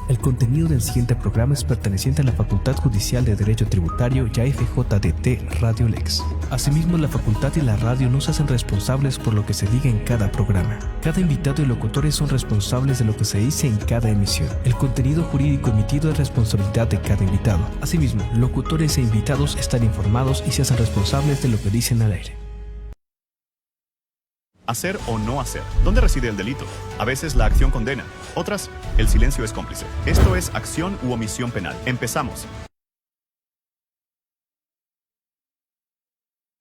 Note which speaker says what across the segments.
Speaker 1: El contenido del siguiente programa es perteneciente a la Facultad Judicial de Derecho Tributario y a FJDT Radio Lex. Asimismo, la facultad y la radio no se hacen responsables por lo que se diga en cada programa. Cada invitado y locutores son responsables de lo que se dice en cada emisión. El contenido jurídico emitido es responsabilidad de cada invitado. Asimismo, locutores e invitados están informados y se hacen responsables de lo que dicen al aire.
Speaker 2: Hacer o no hacer. ¿Dónde reside el delito? A veces la acción condena. Otras, el silencio es cómplice. Esto es acción u omisión penal. Empezamos.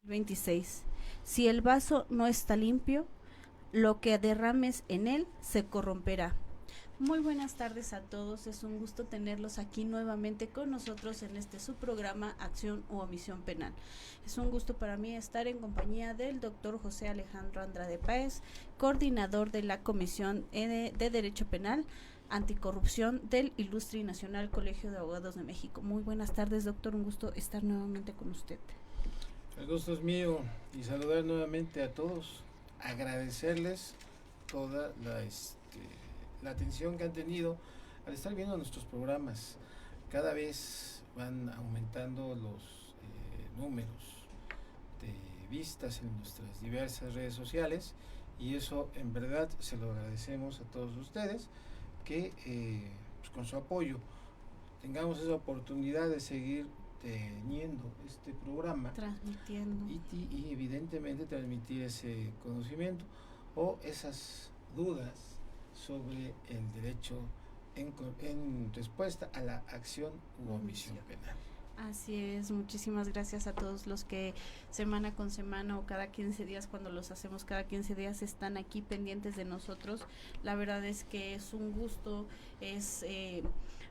Speaker 3: 26. Si el vaso no está limpio, lo que derrames en él se corromperá. Muy buenas tardes a todos, es un gusto tenerlos aquí nuevamente con nosotros en su programa Acción u Omisión Penal. Es un gusto para mí estar en compañía del doctor José Alejandro Andrade Páez, coordinador de la Comisión de Derecho Penal Anticorrupción del Ilustre y Nacional Colegio de Abogados de México. Muy buenas tardes, doctor, un gusto estar nuevamente con usted.
Speaker 4: El gusto es mío y saludar nuevamente a todos, agradecerles toda la atención que han tenido al estar viendo nuestros programas. Cada vez van aumentando los números de vistas en nuestras diversas redes sociales y eso en verdad se lo agradecemos a todos ustedes que pues con su apoyo tengamos esa oportunidad de seguir teniendo este programa,
Speaker 3: transmitiendo
Speaker 4: y evidentemente transmitir ese conocimiento o esas dudas sobre el derecho en respuesta a la acción u omisión penal.
Speaker 3: Así es, muchísimas gracias a todos los que semana con semana o cada 15 días, cuando los hacemos cada 15 días, están aquí pendientes de nosotros. La verdad es que es un gusto, es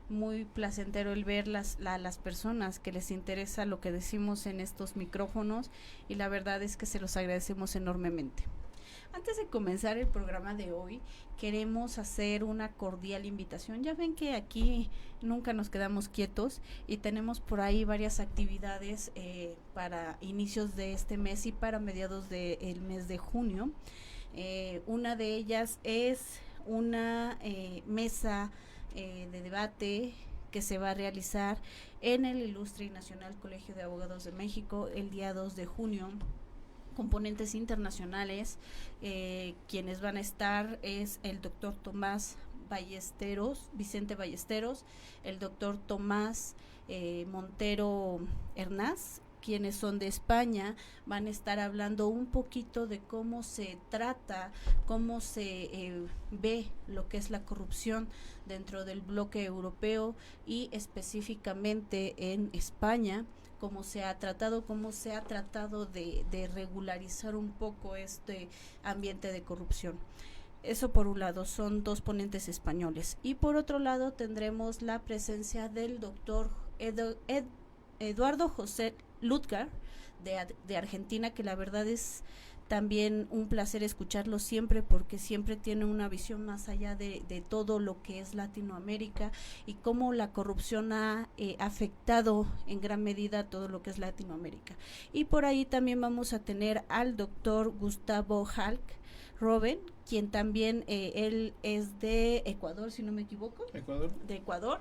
Speaker 3: muy placentero el ver las personas que les interesa lo que decimos en estos micrófonos y la verdad es que se los agradecemos enormemente. Antes de comenzar el programa de hoy, queremos hacer una cordial invitación. Ya ven que aquí nunca nos quedamos quietos y tenemos por ahí varias actividades para inicios de este mes y para mediados del mes de junio. Una de ellas es una mesa de debate que se va a realizar en el Ilustre y Nacional Colegio de Abogados de México el día 2 de junio. Componentes internacionales, quienes van a estar es el doctor Tomás Vicente Ballesteros, el doctor Tomás Montero Hernás, quienes son de España, van a estar hablando un poquito de cómo se trata, cómo se ve lo que es la corrupción dentro del bloque europeo y específicamente en España, cómo se ha tratado de regularizar un poco este ambiente de corrupción. Eso por un lado, son dos ponentes españoles. Y por otro lado tendremos la presencia del doctor Eduardo José Lutgar de Argentina, que la verdad es también un placer escucharlo siempre porque siempre tiene una visión más allá de todo lo que es Latinoamérica y cómo la corrupción ha afectado en gran medida todo lo que es Latinoamérica. Y por ahí también vamos a tener al doctor Gustavo Halk Robben, quien también él es de Ecuador, si no me equivoco. De Ecuador.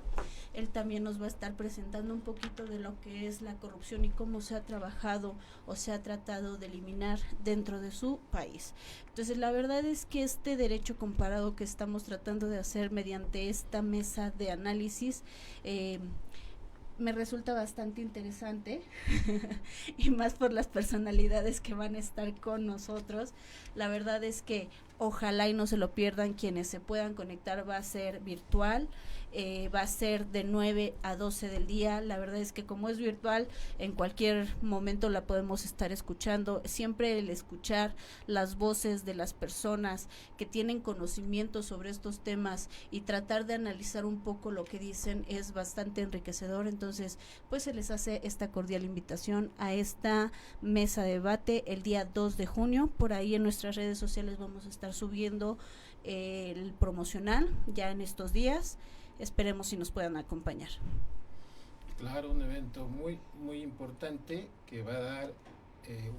Speaker 3: Él también nos va a estar presentando un poquito de lo que es la corrupción y cómo se ha trabajado o se ha tratado de eliminar dentro de su país. Entonces, la verdad es que este derecho comparado que estamos tratando de hacer mediante esta mesa de análisis me resulta bastante interesante y más por las personalidades que van a estar con nosotros. La verdad es que ojalá y no se lo pierdan, quienes se puedan conectar, va a ser virtual, va a ser de 9 a 12 del día. La verdad es que como es virtual, en cualquier momento la podemos estar escuchando. Siempre el escuchar las voces de las personas que tienen conocimiento sobre estos temas y tratar de analizar un poco lo que dicen es bastante enriquecedor. Entonces, pues se les hace esta cordial invitación a esta mesa de debate el día 2 de junio. Por ahí en nuestras redes sociales vamos a estar subiendo el promocional ya en estos días. Esperemos si nos puedan acompañar.
Speaker 4: Claro, un evento muy muy importante que va a dar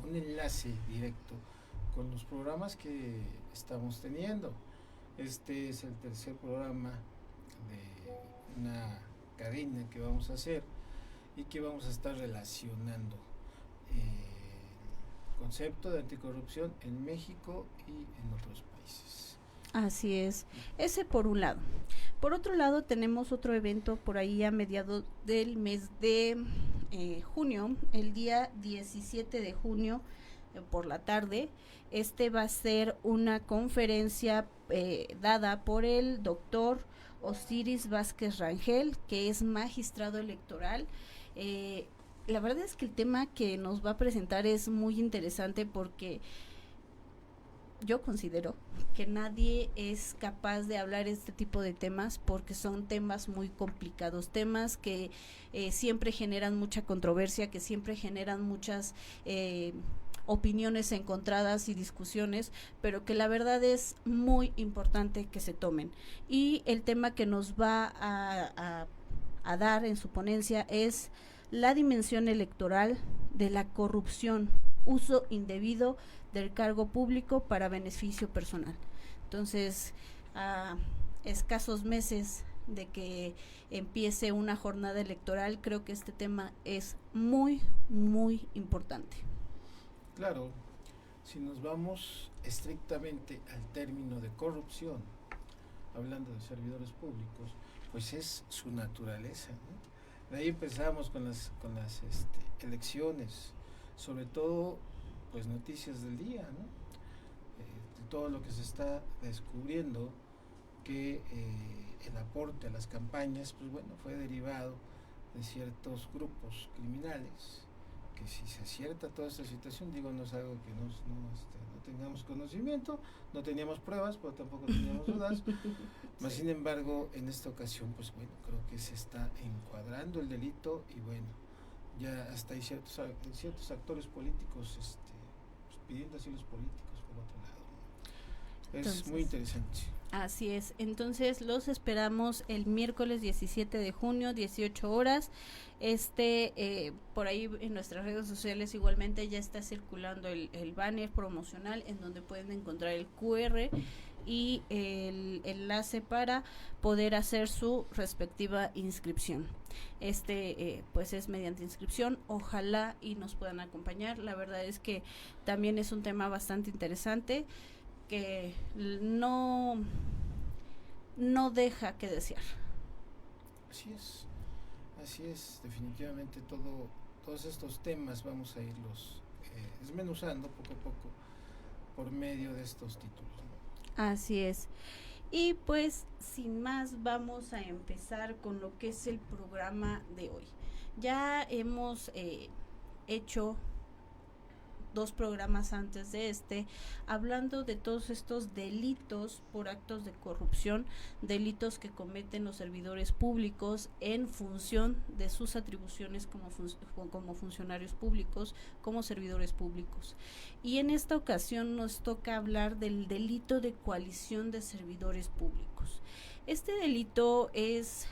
Speaker 4: un enlace directo con los programas que estamos teniendo. Este es el tercer programa de cadena que vamos a hacer y que vamos a estar relacionando el concepto de anticorrupción en México y en otros países.
Speaker 3: Así es, ese por un lado. Por otro lado, tenemos otro evento por ahí a mediados del mes de junio, el día 17 de junio por la tarde. Este va a ser una conferencia dada por el doctor Osiris Vázquez Rangel, que es magistrado electoral. La verdad es que el tema que nos va a presentar es muy interesante porque yo considero que nadie es capaz de hablar este tipo de temas porque son temas muy complicados, temas que siempre generan mucha controversia, que siempre generan muchas opiniones encontradas y discusiones, pero que la verdad es muy importante que se tomen. Y el tema que nos va a dar en su ponencia es la dimensión electoral de la corrupción, uso indebido del cargo público para beneficio personal. Entonces, a escasos meses de que empiece una jornada electoral, creo que este tema es muy, muy importante.
Speaker 4: Claro, si nos vamos estrictamente al término de corrupción, hablando de servidores públicos, pues es su naturaleza, ¿no? De ahí empezamos con las elecciones, sobre todo pues noticias del día, ¿no? De todo lo que se está descubriendo, que el aporte a las campañas, pues bueno, fue derivado de ciertos grupos criminales, que si se acierta toda esta situación, digo, no es algo que no tengamos conocimiento, no teníamos pruebas, pero tampoco teníamos dudas, mas sin embargo, en esta ocasión, pues bueno, creo que se está encuadrando el delito y bueno, ya hasta hay ciertos actores políticos pues, pidiendo asilos políticos por otro lado. Entonces, muy interesante.
Speaker 3: Así es, entonces los esperamos el miércoles 17 de junio, 18 horas. Por ahí en nuestras redes sociales igualmente ya está circulando el banner promocional en donde pueden encontrar el QR y el enlace para poder hacer su respectiva inscripción. Pues es mediante inscripción, ojalá y nos puedan acompañar. La verdad es que también es un tema bastante interesante que no deja que desear.
Speaker 4: Así es, definitivamente todos estos temas vamos a irlos desmenuzando poco a poco por medio de estos títulos, ¿no?
Speaker 3: Así es. Y pues sin más vamos a empezar con lo que es el programa de hoy. Ya hemos hecho 2 programas antes de hablando de todos estos delitos por actos de corrupción, delitos que cometen los servidores públicos en función de sus atribuciones como funcionarios públicos, como servidores públicos. Y en esta ocasión nos toca hablar del delito de coalición de servidores públicos. Este delito es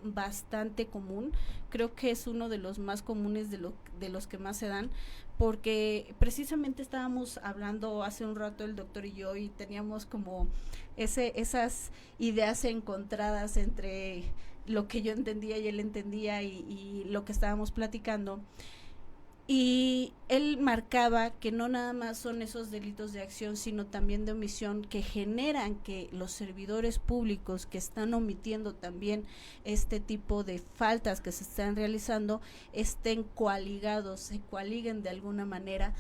Speaker 3: bastante común, creo que es uno de los más comunes de los que más se dan, porque precisamente estábamos hablando hace un rato el doctor y yo y teníamos como esas ideas encontradas entre lo que yo entendía y él entendía y lo que estábamos platicando. Y él marcaba que no nada más son esos delitos de acción, sino también de omisión que generan que los servidores públicos que están omitiendo también este tipo de faltas que se están realizando estén coaligados, se coaliguen de alguna manera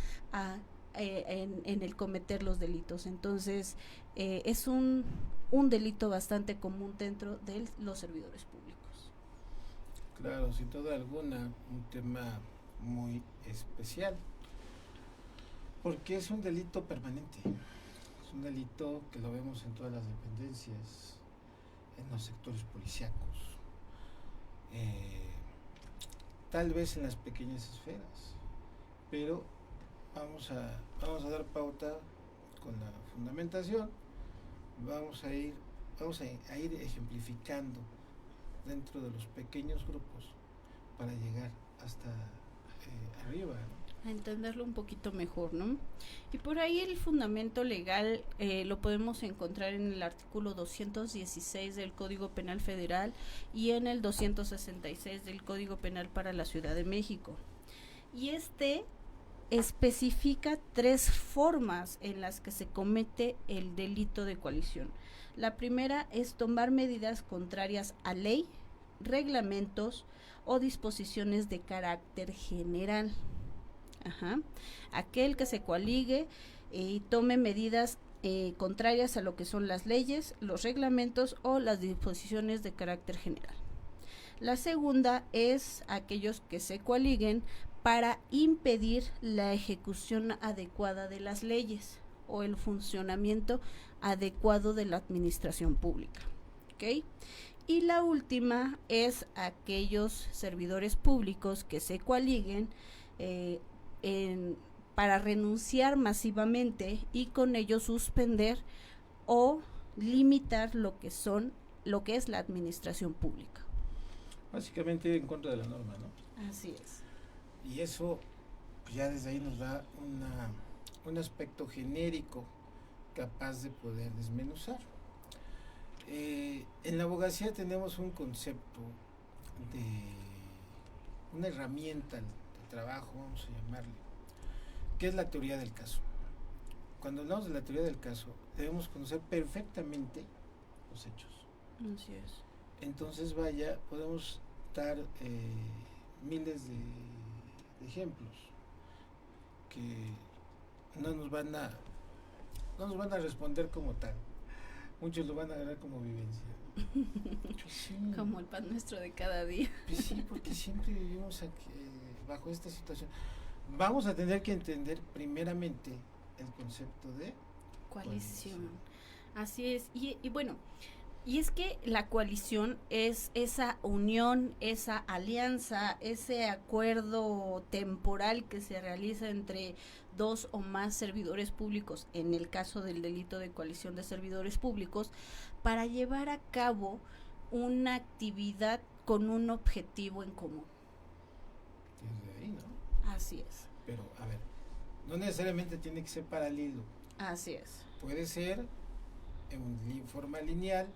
Speaker 3: en el cometer los delitos. Entonces es un delito bastante común dentro de los servidores públicos.
Speaker 4: Claro, sin duda alguna, un tema muy especial, porque es un delito permanente, es un delito que lo vemos en todas las dependencias, en los sectores policíacos, tal vez en las pequeñas esferas, pero vamos a dar pauta con la fundamentación, vamos a ir ejemplificando dentro de los pequeños grupos para llegar hasta arriba, ¿no?
Speaker 3: a entenderlo un poquito mejor, ¿no? Y por ahí el fundamento legal lo podemos encontrar en el artículo 216 del Código Penal Federal y en el 266 del Código Penal para la Ciudad de México. Y especifica 3 formas en las que se comete el delito de coalición. La primera es tomar medidas contrarias a ley, reglamentos o disposiciones de carácter general. Aquel que se coaligue y tome medidas contrarias a lo que son las leyes, los reglamentos o las disposiciones de carácter general. La segunda es aquellos que se coaliguen para impedir la ejecución adecuada de las leyes o el funcionamiento adecuado de la administración pública. ¿Ok? Y la última es aquellos servidores públicos que se coaliguen para renunciar masivamente y con ello suspender o limitar lo que es la administración pública.
Speaker 4: Básicamente en contra de la norma, ¿no?
Speaker 3: Así es.
Speaker 4: Y eso pues ya desde ahí nos da un aspecto genérico capaz de poder desmenuzar. En la abogacía tenemos un concepto de una herramienta de trabajo, vamos a llamarle, que es la teoría del caso. Cuando hablamos de la teoría del caso, debemos conocer perfectamente los hechos.
Speaker 3: Así es.
Speaker 4: Entonces, podemos dar miles de ejemplos que no nos van a responder como tal. Muchos lo van a agarrar como vivencia. Sí.
Speaker 3: Como el pan nuestro de cada día.
Speaker 4: Pues sí, porque siempre vivimos aquí, bajo esta situación. Vamos a tener que entender primeramente el concepto de
Speaker 3: coalición. Así es. Y bueno, y es que la coalición es esa unión, esa alianza, ese acuerdo temporal que se realiza entre 2 o más servidores públicos, en el caso del delito de coalición de servidores públicos, para llevar a cabo una actividad con un objetivo en común.
Speaker 4: Desde ahí, ¿no?
Speaker 3: Así es.
Speaker 4: Pero, a ver, no necesariamente tiene que ser paralelo.
Speaker 3: Así es.
Speaker 4: Puede ser en forma lineal,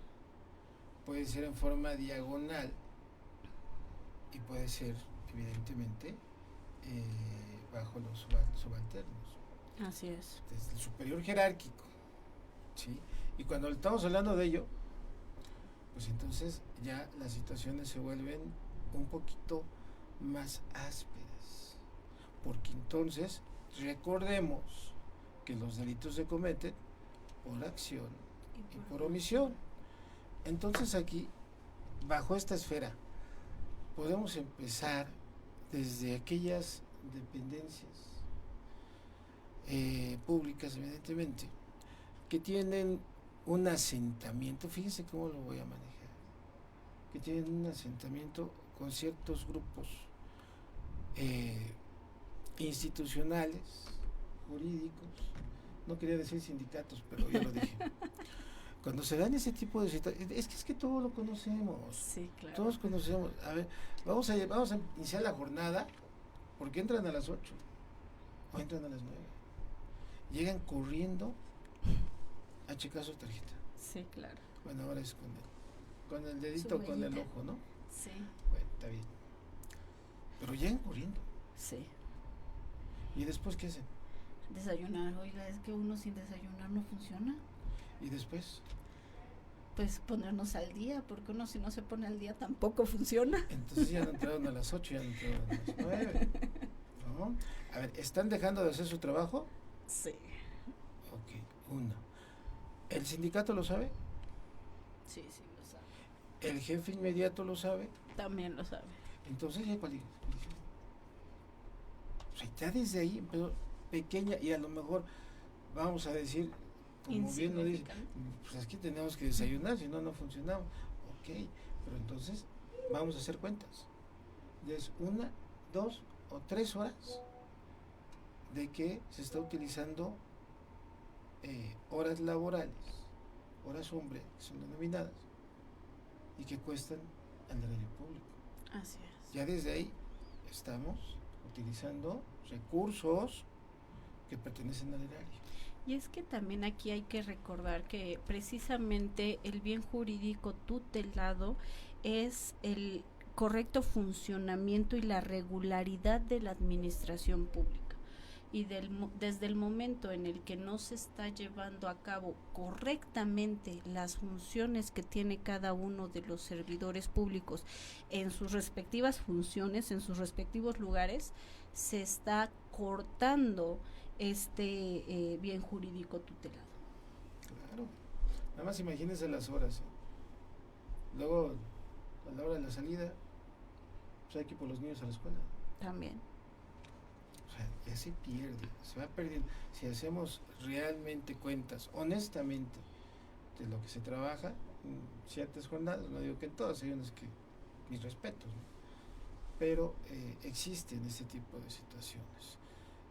Speaker 4: puede ser en forma diagonal y puede ser, evidentemente, bajo los subalternos.
Speaker 3: Así es.
Speaker 4: Desde el superior jerárquico, ¿sí? Y cuando estamos hablando de ello, pues entonces ya las situaciones se vuelven un poquito más ásperas, porque entonces recordemos que los delitos se cometen por acción y por omisión. Entonces aquí, bajo esta esfera, podemos empezar desde aquellas dependencias públicas, evidentemente, que tienen un asentamiento, fíjense cómo lo voy a manejar, que tienen un asentamiento con ciertos grupos institucionales, jurídicos, no quería decir sindicatos, pero ya lo dije. Cuando se dan ese tipo de situaciones, es que todo lo conocemos.
Speaker 3: Sí, claro.
Speaker 4: Todos conocemos. A ver, vamos a iniciar la jornada porque entran a las 8 o entran a las 9. Llegan corriendo a checar su tarjeta.
Speaker 3: Sí, claro.
Speaker 4: Bueno, ahora es con el dedito, con el ojo, ¿no?
Speaker 3: Sí.
Speaker 4: Bueno, está bien. Pero llegan corriendo.
Speaker 3: Sí.
Speaker 4: ¿Y después qué hacen?
Speaker 3: Desayunar. Oiga, es que uno sin desayunar no funciona.
Speaker 4: ¿Y después?
Speaker 3: Pues ponernos al día, porque uno si no se pone al día tampoco funciona.
Speaker 4: Entonces ya no entraron a las 8, ya no entraron a las 9. ¿No? A ver, ¿están dejando de hacer su trabajo?
Speaker 3: Sí.
Speaker 4: Ok, uno. ¿El sindicato lo sabe?
Speaker 3: Sí, sí lo sabe.
Speaker 4: ¿El jefe inmediato lo sabe?
Speaker 3: También lo sabe.
Speaker 4: Entonces ya coalición. O sea, ya desde ahí empezó pequeña y a lo mejor vamos a decir, como bien lo dice, pues aquí tenemos que desayunar, si no, no funcionamos. Ok, pero entonces vamos a hacer cuentas. Es 1, 2 o 3 horas de que se está utilizando horas laborales, horas hombre, que son denominadas, y que cuestan al erario público.
Speaker 3: Así es.
Speaker 4: Ya desde ahí estamos utilizando recursos que pertenecen al erario.
Speaker 3: Y es que también aquí hay que recordar que precisamente el bien jurídico tutelado es el correcto funcionamiento y la regularidad de la administración pública. Y desde el momento en el que no se está llevando a cabo correctamente las funciones que tiene cada uno de los servidores públicos en sus respectivas funciones, en sus respectivos lugares, se está cortando bien jurídico tutelado.
Speaker 4: Claro, nada más imagínense las horas. Luego, a la hora de la salida, pues hay que ir por los niños a la escuela.
Speaker 3: También.
Speaker 4: O sea, ya se pierde, se va perdiendo. Si hacemos realmente cuentas, honestamente, de lo que se trabaja en ciertas jornadas, no digo que en todas, hay unas que, mis respetos, ¿no? Pero existen este tipo de situaciones.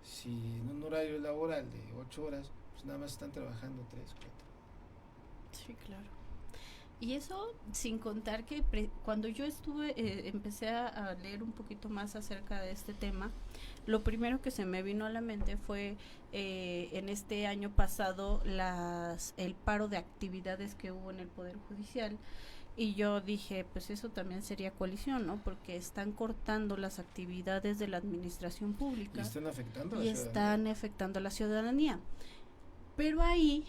Speaker 4: Si en un horario laboral de 8 horas, pues nada más están trabajando 3, 4.
Speaker 3: Sí, claro. Y eso sin contar que cuando yo empecé a leer un poquito más acerca de este tema, lo primero que se me vino a la mente fue en este año pasado el paro de actividades que hubo en el Poder Judicial. Y yo dije, pues eso también sería coalición, ¿no? Porque están cortando las actividades de la administración pública.
Speaker 4: Y están afectando
Speaker 3: a la ciudadanía. Pero ahí,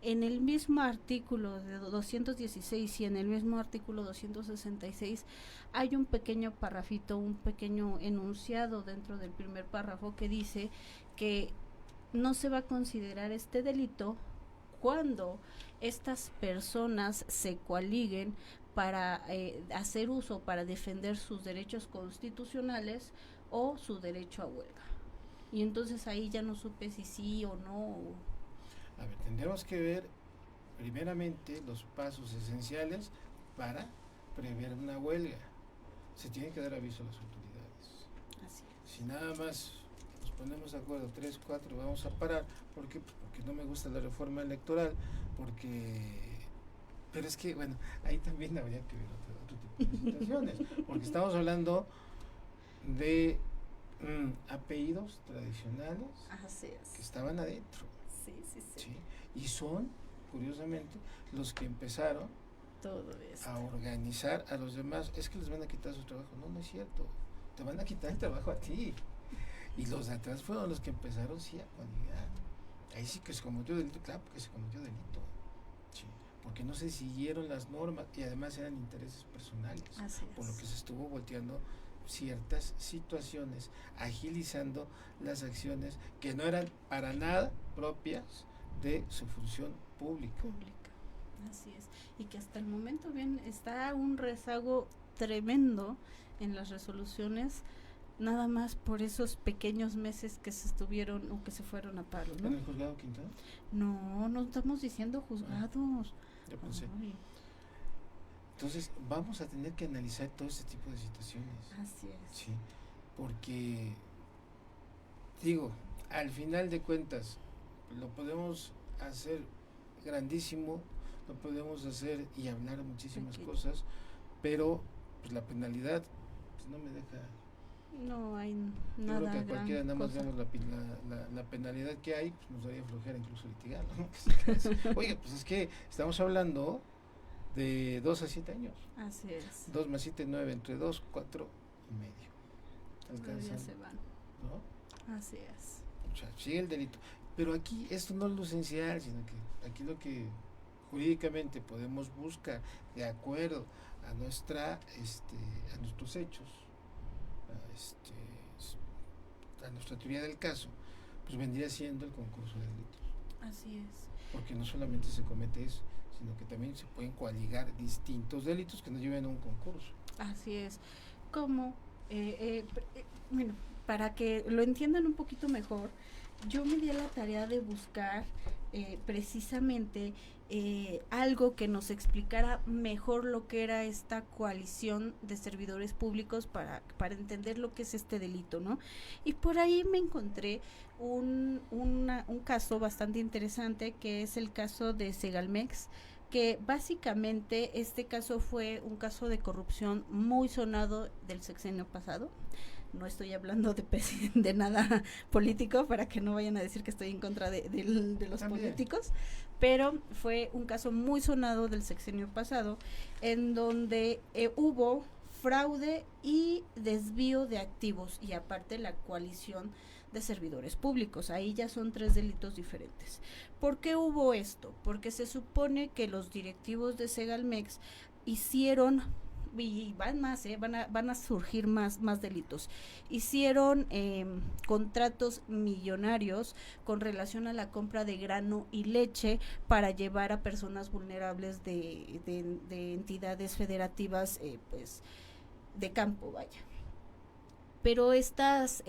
Speaker 3: en el mismo artículo de 216 y en el mismo artículo 266, hay un pequeño parrafito, un pequeño enunciado dentro del primer párrafo que dice que no se va a considerar este delito cuando estas personas se coaliguen para hacer uso, para defender sus derechos constitucionales o su derecho a huelga. Y entonces ahí ya no supe si sí o no.
Speaker 4: A ver, tendremos que ver primeramente los pasos esenciales para prever una huelga. Se tiene que dar aviso a las autoridades.
Speaker 3: Así es.
Speaker 4: Si nada más nos ponemos de acuerdo, 3, 4, vamos a parar. ¿Por qué? Pues porque no me gusta la reforma electoral, pero es que, bueno, ahí también habría que ver otro tipo de situaciones, porque estamos hablando de apellidos tradicionales
Speaker 3: Así es.
Speaker 4: que estaban adentro.
Speaker 3: Sí.
Speaker 4: ¿Sí? Y son, curiosamente, los que empezaron
Speaker 3: Todo esto.
Speaker 4: a organizar a los demás. Es que les van a quitar su trabajo. No es cierto. Te van a quitar el trabajo a ti. Y los de atrás fueron los que empezaron, sí, a coadyuvar. Ahí sí que se cometió delito, claro, porque se cometió delito. Sí, porque no se siguieron las normas y además eran intereses personales.
Speaker 3: Así
Speaker 4: por lo
Speaker 3: es.
Speaker 4: que se estuvo volteando ciertas situaciones, agilizando las acciones que no eran para nada propias de su función pública.
Speaker 3: Así es. Y que hasta el momento bien está un rezago tremendo en las resoluciones, nada más por esos pequeños meses que se estuvieron o que se fueron a paro, ¿no?
Speaker 4: ¿En el juzgado Quintana?
Speaker 3: No estamos diciendo juzgados.
Speaker 4: Ya pensé.
Speaker 3: Ay,
Speaker 4: Entonces vamos a tener que analizar todo este tipo de situaciones.
Speaker 3: así es.
Speaker 4: Sí, porque digo, al final de cuentas lo podemos hacer grandísimo, lo podemos hacer y hablar muchísimas
Speaker 3: Pequeño.
Speaker 4: cosas, pero pues la penalidad pues, no me deja.
Speaker 3: No hay
Speaker 4: Yo
Speaker 3: nada
Speaker 4: creo que a
Speaker 3: gran
Speaker 4: cualquiera nada más
Speaker 3: cosa.
Speaker 4: vemos la penalidad que hay, pues nos daría flojera incluso litigar, ¿no? Oye, pues es que estamos hablando de 2 a 7 años.
Speaker 3: Así es.
Speaker 4: 2 más 7, 9, entre 2, 4 y medio.
Speaker 3: Todavía
Speaker 4: Alcanzan,
Speaker 3: se van.
Speaker 4: ¿no?
Speaker 3: Así es.
Speaker 4: O sea, sigue el delito. Pero aquí esto no es lo esencial, sino que aquí lo que jurídicamente podemos buscar de acuerdo a nuestra a nuestros hechos, a nuestra teoría del caso, pues vendría siendo el concurso de delitos.
Speaker 3: Así es.
Speaker 4: Porque no solamente se comete eso, sino que también se pueden coaligar distintos delitos que nos lleven a un concurso.
Speaker 3: Así es. Como, bueno, para que lo entiendan un poquito mejor, yo me di a la tarea de buscar precisamente algo que nos explicara mejor lo que era esta coalición de servidores públicos para entender lo que es este delito, ¿no? Y por ahí me encontré un caso bastante interesante, que es el caso de Segalmex, que básicamente este caso fue un caso de corrupción muy sonado del sexenio pasado, no estoy hablando de nada político para que no vayan a decir que estoy en contra de los
Speaker 4: También.
Speaker 3: políticos, pero fue un caso muy sonado del sexenio pasado en donde hubo fraude y desvío de activos y aparte la coalición de servidores públicos. Ahí ya son 3 delitos diferentes. ¿Por qué hubo esto? Porque se supone que los directivos de Segalmex hicieron, y van más, van a surgir más delitos, hicieron contratos millonarios con relación a la compra de grano y leche para llevar a personas vulnerables de entidades federativas pues de campo, vaya. Pero estas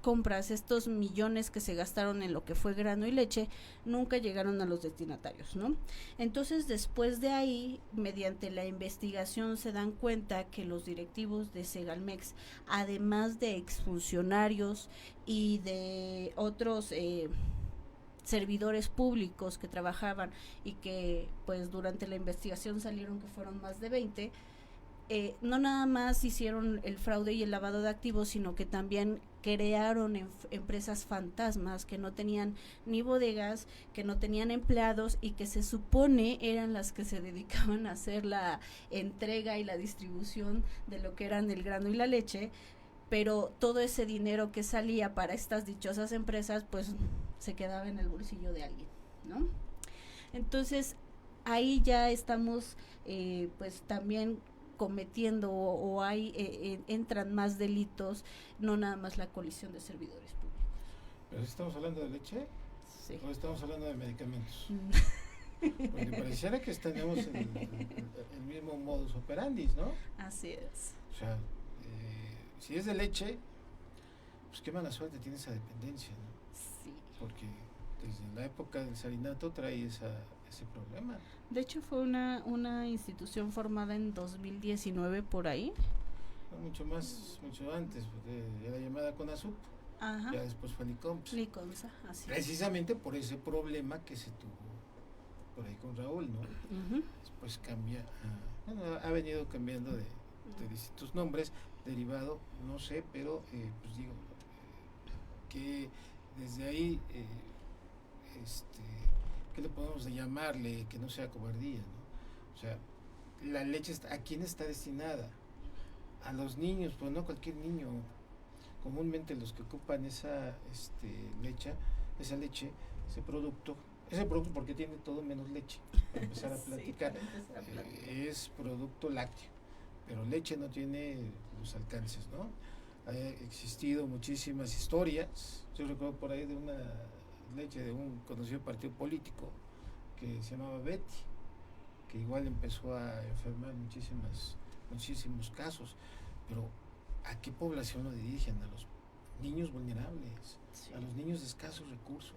Speaker 3: compras, estos millones que se gastaron en lo que fue grano y leche, nunca llegaron a los destinatarios, ¿no? Entonces, después de ahí, mediante la investigación, se dan cuenta que los directivos de Segalmex, además de exfuncionarios y de otros servidores públicos que trabajaban y que, pues, durante la investigación salieron que fueron más de 20, no nada más hicieron el fraude y el lavado de activos, sino que también crearon empresas fantasmas que no tenían ni bodegas, que no tenían empleados y que se supone eran las que se dedicaban a hacer la entrega y la distribución de lo que eran el grano y la leche, pero todo ese dinero que salía para estas dichosas empresas pues se quedaba en el bolsillo de alguien, ¿no? Entonces ahí ya estamos pues también cometiendo o hay entran más delitos, no nada más la colisión de servidores públicos.
Speaker 4: ¿Pero estamos hablando de leche?
Speaker 3: Sí.
Speaker 4: ¿O estamos hablando de medicamentos? Porque pareciera que tenemos el mismo modus operandi, ¿no?
Speaker 3: Así es.
Speaker 4: O sea, si es de leche, pues qué mala suerte tiene esa dependencia, ¿no?
Speaker 3: Sí.
Speaker 4: Porque desde la época del salinato trae ese problema.
Speaker 3: De hecho fue una institución formada en 2019 por ahí.
Speaker 4: No, mucho antes, porque era llamada CONASUP,
Speaker 3: Ajá.
Speaker 4: ya después fue Licoms.
Speaker 3: Liconza, así.
Speaker 4: Precisamente por ese problema que se tuvo por ahí con Raúl, ¿no?
Speaker 3: Uh-huh.
Speaker 4: Después cambia, ha venido cambiando de distintos nombres, derivado, no sé, pero pues digo, que desde ahí, ¿qué le podemos llamarle? Que no sea cobardía, ¿no? O sea, la leche, ¿a quién está destinada? A los niños, pues no cualquier niño. Comúnmente los que ocupan esa leche, ese producto porque tiene todo menos leche, para empezar a platicar, es producto lácteo, pero leche no tiene los alcances, ¿no? Ha existido muchísimas historias. Yo recuerdo por ahí de una leche de un conocido partido político que se llamaba Betty, que igual empezó a enfermar muchísimos casos, pero ¿a qué población lo dirigen? A los niños vulnerables, sí, a los niños de escasos recursos.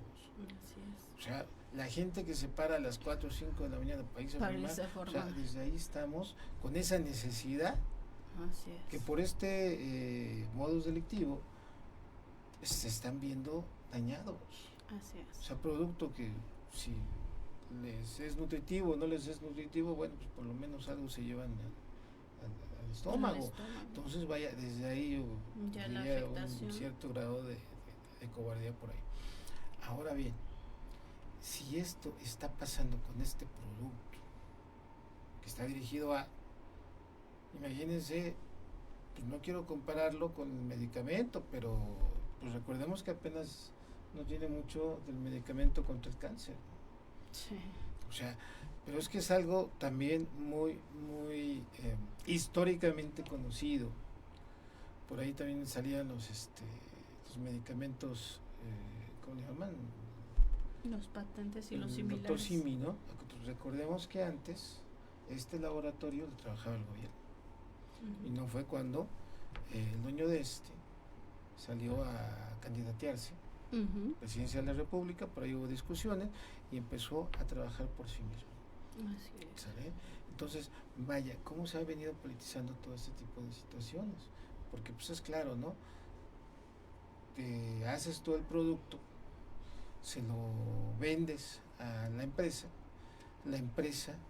Speaker 3: Así es.
Speaker 4: O sea, la gente que se para a las 4 o 5 de la mañana para irse a formar, o sea, desde ahí estamos con esa necesidad.
Speaker 3: Así es.
Speaker 4: Que por modus delictivo se están viendo dañados.
Speaker 3: Así es.
Speaker 4: O sea, producto que si les es nutritivo o no les es nutritivo, bueno, pues por lo menos algo se llevan al estómago. Entonces, vaya, desde ahí
Speaker 3: ya la
Speaker 4: un cierto grado de cobardía por ahí. Ahora bien, si esto está pasando con este producto que está dirigido a, imagínense, pues no quiero compararlo con el medicamento, pero pues recordemos que apenas no tiene mucho del medicamento contra el cáncer.
Speaker 3: Sí.
Speaker 4: O sea, pero es que es algo también muy históricamente conocido. Por ahí también salían los medicamentos, ¿cómo le llaman?
Speaker 3: Los patentes y los similares.
Speaker 4: Doctor Simi, ¿no? Recordemos que antes este laboratorio lo trabajaba el gobierno. Uh-huh. Y no fue cuando el dueño de salió a candidatearse, uh-huh, presidencia de la República, por ahí hubo discusiones y empezó a trabajar por sí mismo.
Speaker 3: Así es.
Speaker 4: ¿Sale? Entonces, vaya, ¿cómo se ha venido politizando todo este tipo de situaciones? Porque pues es claro, ¿no? Te haces todo el producto, se lo vendes a la empresa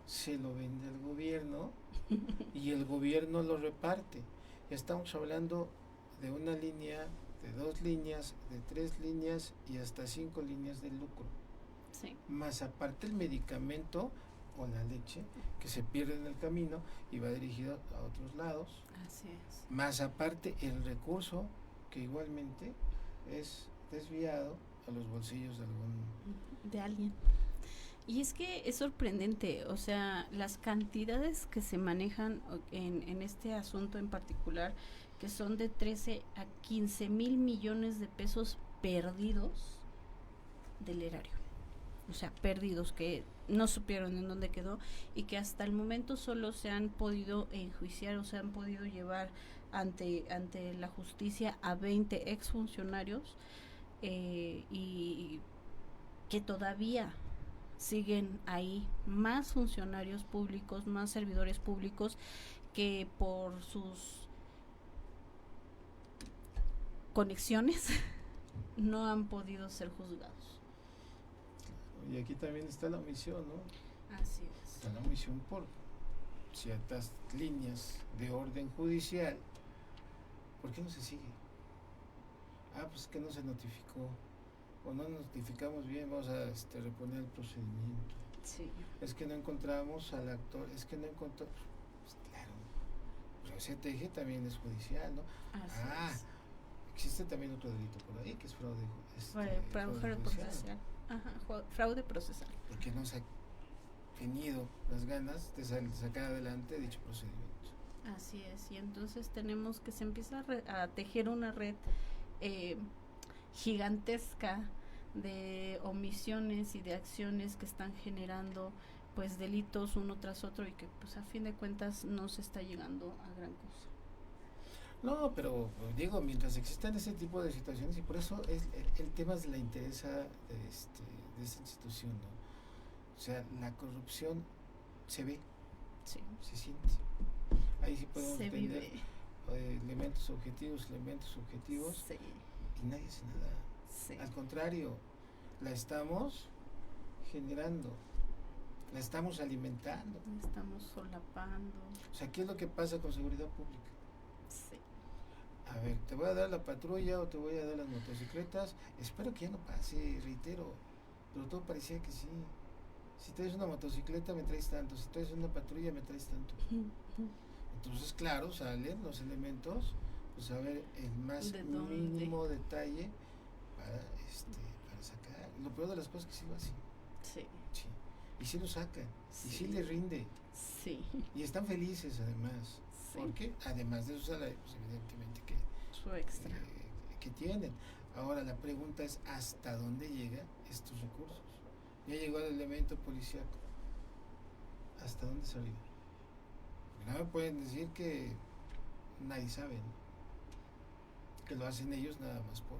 Speaker 4: se lo vende al gobierno y el gobierno lo reparte. Ya estamos hablando de una línea, de 2 líneas, de 3 líneas y hasta 5 líneas de lucro.
Speaker 3: Sí.
Speaker 4: Más aparte el medicamento o la leche que se pierde en el camino y va dirigido a otros lados.
Speaker 3: Así es.
Speaker 4: Más aparte el recurso que igualmente es desviado a los bolsillos de
Speaker 3: alguien. Y es que es sorprendente, o sea, las cantidades que se manejan en este asunto en particular, que son de 13 a 15 mil millones de pesos perdidos del erario. O sea, perdidos, que no supieron en dónde quedó y que hasta el momento solo se han podido enjuiciar o se han podido llevar ante la justicia a 20 exfuncionarios y que todavía siguen ahí más funcionarios públicos, más servidores públicos que por sus conexiones no han podido ser juzgados.
Speaker 4: Y aquí también está la omisión, ¿no?
Speaker 3: Así es.
Speaker 4: Está la omisión por ciertas líneas de orden judicial. ¿Por qué no se sigue? Pues que no se notificó. O no notificamos bien, vamos a reponer el procedimiento.
Speaker 3: Sí.
Speaker 4: Es que no encontramos al actor, es que no encontramos. Pues claro, pero ese eje también es judicial, ¿no?
Speaker 3: Así es.
Speaker 4: Existe también otro delito por ahí que es fraude.
Speaker 3: Fraude procesal. Ajá, fraude procesal.
Speaker 4: Porque no se ha tenido las ganas de sacar adelante dicho procedimiento.
Speaker 3: Así es, y entonces tenemos que se empieza a tejer una red gigantesca de omisiones y de acciones que están generando pues delitos uno tras otro y que pues a fin de cuentas no se está llegando a gran cosa.
Speaker 4: No, pero digo, mientras existan ese tipo de situaciones, y por eso es el tema de la interesa de esta institución, ¿no? O sea, la corrupción se ve,
Speaker 3: sí,
Speaker 4: se siente. Ahí sí podemos
Speaker 3: se
Speaker 4: tener
Speaker 3: vive.
Speaker 4: Elementos subjetivos,
Speaker 3: Sí.
Speaker 4: y nadie hace nada.
Speaker 3: Sí.
Speaker 4: Al contrario, la estamos generando, la estamos alimentando.
Speaker 3: Estamos solapando.
Speaker 4: O sea, ¿qué es lo que pasa con seguridad pública?
Speaker 3: Sí.
Speaker 4: A ver, te voy a dar la patrulla o te voy a dar las motocicletas. Espero que ya no pase, reitero. Pero todo parecía que sí. Si traes una motocicleta me traes tanto, si traes una patrulla me traes tanto. Entonces, claro, salen los elementos, pues a ver el más mínimo detalle para sacar. Lo peor de las cosas es que sí va así.
Speaker 3: Sí.
Speaker 4: Sí. Y sí lo sacan,
Speaker 3: Sí.
Speaker 4: y sí les rinde.
Speaker 3: Sí.
Speaker 4: Y están felices además.
Speaker 3: Sí.
Speaker 4: Porque además de su salario, pues evidentemente que
Speaker 3: Su extra.
Speaker 4: Que tienen. Ahora la pregunta es ¿hasta dónde llegan estos recursos? Ya llegó el elemento policíaco. ¿Hasta dónde salió? No me pueden decir que nadie sabe, ¿no? Que lo hacen ellos nada más por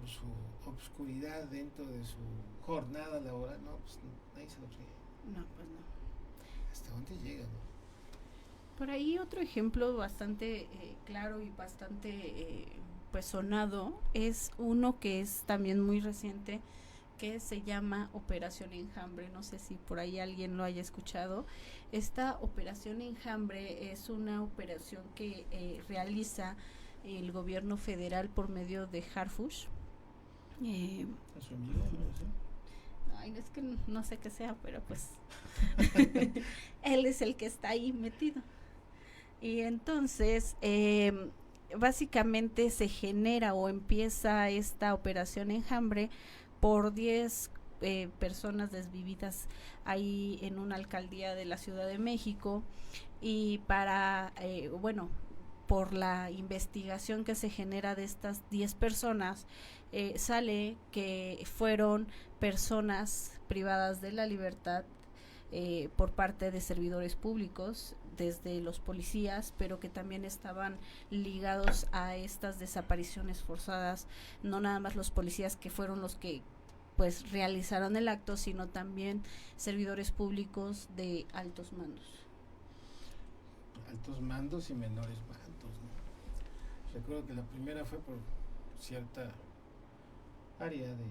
Speaker 4: su obscuridad dentro de su jornada laboral. No, pues nadie se lo cree.
Speaker 3: No, pues no.
Speaker 4: ¿Hasta dónde llegan? ¿No?
Speaker 3: Por ahí otro ejemplo bastante claro y bastante pues sonado es uno que es también muy reciente, que se llama Operación Enjambre. No sé si por ahí alguien lo haya escuchado. Esta Operación Enjambre es una operación que realiza el gobierno federal por medio de Harfush.
Speaker 4: ¿A su amigo? No sé.
Speaker 3: Ay, es que no sé qué sea, pero pues él es el que está ahí metido. Y entonces básicamente se genera o empieza esta Operación Enjambre por 10 personas desvividas ahí en una alcaldía de la Ciudad de México, y para, por la investigación que se genera de estas 10 personas, sale que fueron personas privadas de la libertad por parte de servidores públicos, desde los policías, pero que también estaban ligados a estas desapariciones forzadas, no nada más los policías que fueron los que pues realizaron el acto, sino también servidores públicos de altos mandos.
Speaker 4: Altos mandos y menores mandos, ¿no? Recuerdo que la primera fue por cierta área de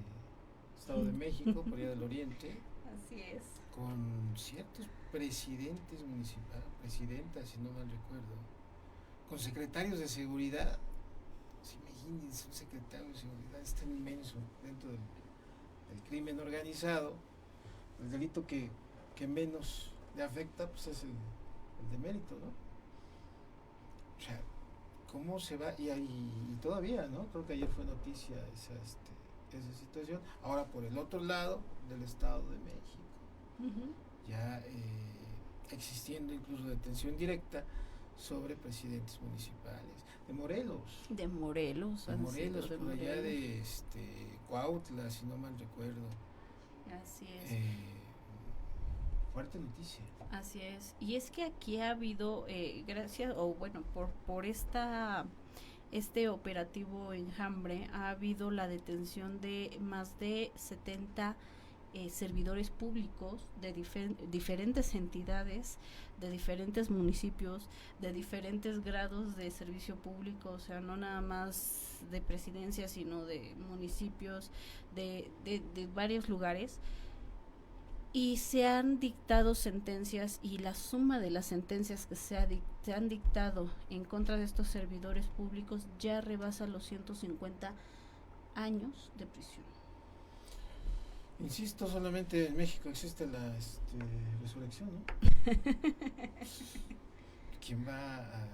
Speaker 4: Estado de México, por allá del Oriente.
Speaker 3: Así es.
Speaker 4: Con ciertos presidentes municipales, presidentas, si no mal recuerdo, con secretarios de seguridad. Pues imagínense, un secretario de seguridad es tan inmenso dentro del crimen organizado. El delito que menos le afecta pues es el de mérito, ¿no? O sea, ¿cómo se va? Y todavía, ¿no? Creo que ayer fue noticia esa situación. Ahora por el otro lado del Estado de México, ya existiendo incluso detención directa sobre presidentes municipales de Morelos.
Speaker 3: De Morelos,
Speaker 4: Por allá de Cuautla, si no mal recuerdo.
Speaker 3: Así es.
Speaker 4: Fuerte noticia.
Speaker 3: Así es. Y es que aquí ha habido, por este operativo Enjambre, ha habido la detención de más de 70 servidores públicos de diferentes entidades, de diferentes municipios, de diferentes grados de servicio público, o sea, no nada más de presidencia, sino de municipios, de varios lugares. Y se han dictado sentencias, y la suma de las sentencias que se han dictado en contra de estos servidores públicos ya rebasa los 150 años de prisión.
Speaker 4: Insisto, solamente en México existe la resurrección, ¿no? ¿Quién va a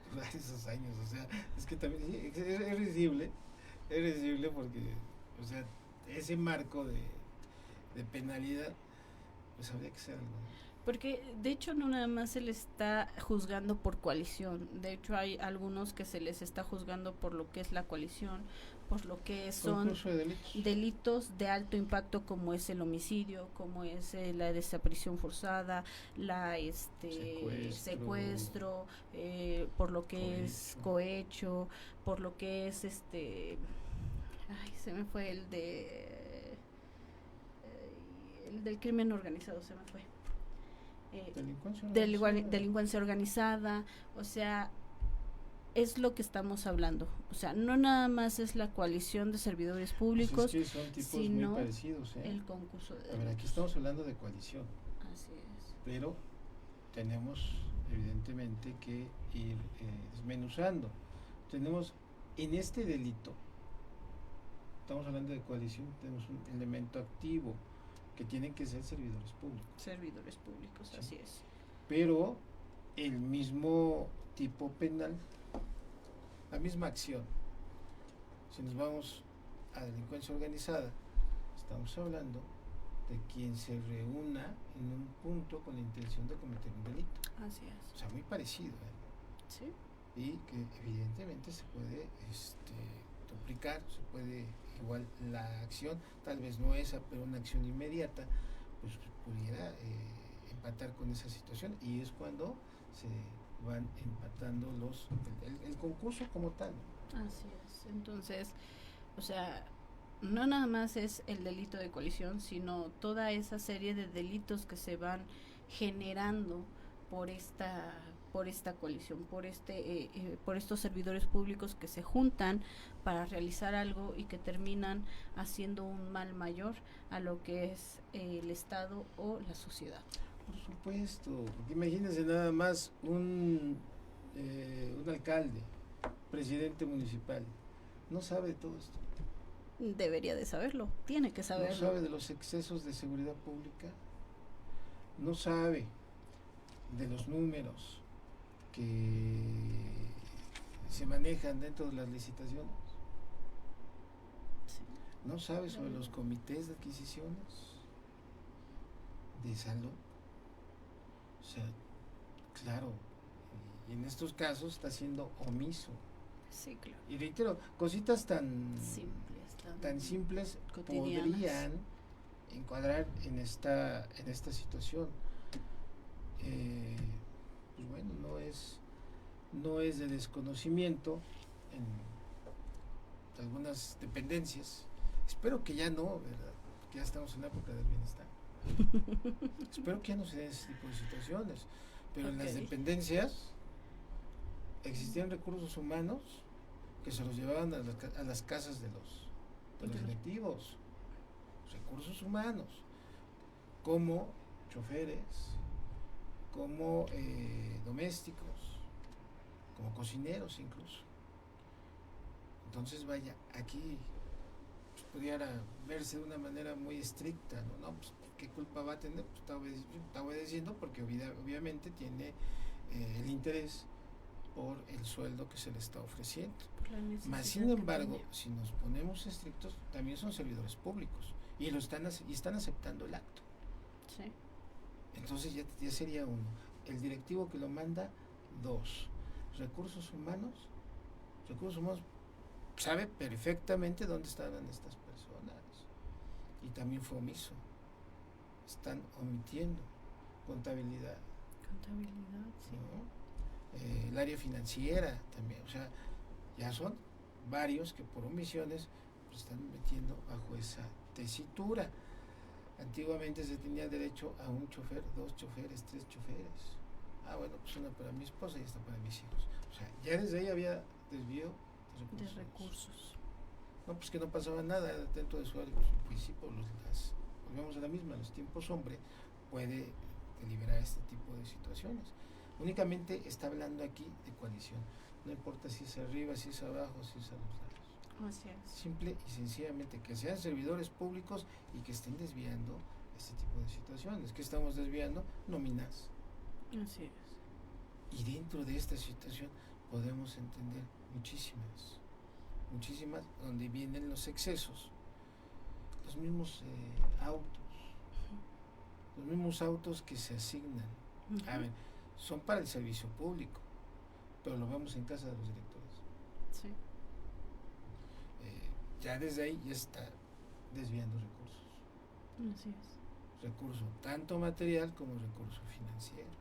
Speaker 4: durar esos años? O sea, es que también es risible porque, o sea, ese marco de penalidad, pues habría que ser algo.
Speaker 3: Porque de hecho no nada más se les está juzgando por coalición, de hecho hay algunos que se les está juzgando por lo que es la coalición, por lo que son delitos de alto impacto, como es el homicidio, como es la desaparición forzada, la secuestro, por lo que es cohecho, por lo que es se me fue el del crimen organizado, se me fue. Delincuencia organizada, o sea, es lo que estamos hablando. O sea, no nada más es la coalición de servidores públicos,
Speaker 4: pues es que son tipos
Speaker 3: sino
Speaker 4: muy parecidos,
Speaker 3: el concurso de...
Speaker 4: A ver, aquí estamos hablando de coalición.
Speaker 3: Así es.
Speaker 4: Pero tenemos evidentemente que ir desmenuzando. Tenemos en este delito, estamos hablando de coalición, tenemos un elemento activo que tienen que ser servidores públicos.
Speaker 3: Servidores públicos, sí. Así es.
Speaker 4: Pero el mismo tipo penal, la misma acción. Si nos vamos a delincuencia organizada, estamos hablando de quien se reúna en un punto con la intención de cometer un delito.
Speaker 3: Así es.
Speaker 4: O sea, muy parecido,
Speaker 3: Sí.
Speaker 4: Y que evidentemente se puede duplicar, se puede igual la acción, tal vez no esa, pero una acción inmediata, pues pudiera empatar con esa situación, y es cuando se van empatando el concurso como tal.
Speaker 3: Así es. Entonces, o sea, no nada más es el delito de coalición, sino toda esa serie de delitos que se van generando por esta coalición, por estos servidores públicos que se juntan para realizar algo y que terminan haciendo un mal mayor a lo que es el Estado o la sociedad.
Speaker 4: Por supuesto, porque imagínense nada más un alcalde, presidente municipal, no sabe de todo esto.
Speaker 3: Debería de saberlo, tiene que saberlo.
Speaker 4: No sabe de los excesos de seguridad pública, no sabe de los números que se manejan dentro de las licitaciones,
Speaker 3: Sí.
Speaker 4: no sabe sobre los comités de adquisiciones, de salud. O sea, claro, y en estos casos está siendo omiso.
Speaker 3: Sí, claro.
Speaker 4: Y reitero, cositas tan simples
Speaker 3: cotidianas
Speaker 4: podrían encuadrar en esta situación. Pues bueno, no es de desconocimiento en algunas dependencias. Espero que ya no, ¿verdad? Porque ya estamos en la época del bienestar. Espero que ya no se den ese tipo de situaciones. Pero en las dependencias existían recursos humanos que se los llevaban a las casas de los directivos. Recursos humanos, como choferes, como domésticos, como cocineros incluso. Entonces, vaya, aquí pues, pudiera verse de una manera muy estricta, ¿no? Pues, ¿qué culpa va a tener? Pues está obedeciendo porque obviamente tiene el interés por el sueldo que se le está ofreciendo. Más sin embargo, si nos ponemos estrictos, también son servidores públicos y están aceptando el acto.
Speaker 3: Sí.
Speaker 4: Entonces ya sería uno. El directivo que lo manda, dos. Recursos humanos sabe perfectamente dónde estaban estas personas y también fue omiso. Están omitiendo contabilidad,
Speaker 3: Sí.
Speaker 4: ¿no? El área financiera también, o sea, ya son varios que por omisiones pues, están metiendo bajo esa tesitura. Antiguamente se tenía derecho a un chofer, 2 choferes, 3 choferes. Bueno, pues una para mi esposa y esta para mis hijos. O sea, ya desde ahí había desvío de recursos. No, pues que no pasaba nada dentro de su área. Pues sí, volvemos a la misma, los tiempos hombre puede deliberar este tipo de situaciones. Únicamente está hablando aquí de coalición. No importa si es arriba, si es abajo, si es a los lados.
Speaker 3: Así es.
Speaker 4: Simple y sencillamente que sean servidores públicos y que estén desviando este tipo de situaciones. ¿Qué estamos desviando? Nóminas.
Speaker 3: Así es.
Speaker 4: Y dentro de esta situación podemos entender muchísimas, donde vienen los excesos. Los mismos autos que se asignan.
Speaker 3: Uh-huh.
Speaker 4: A ver, son para el servicio público, pero lo vemos en casa de los directores.
Speaker 3: Sí.
Speaker 4: Ya desde ahí ya está desviando recursos.
Speaker 3: Así es.
Speaker 4: Recurso tanto material como recurso financiero.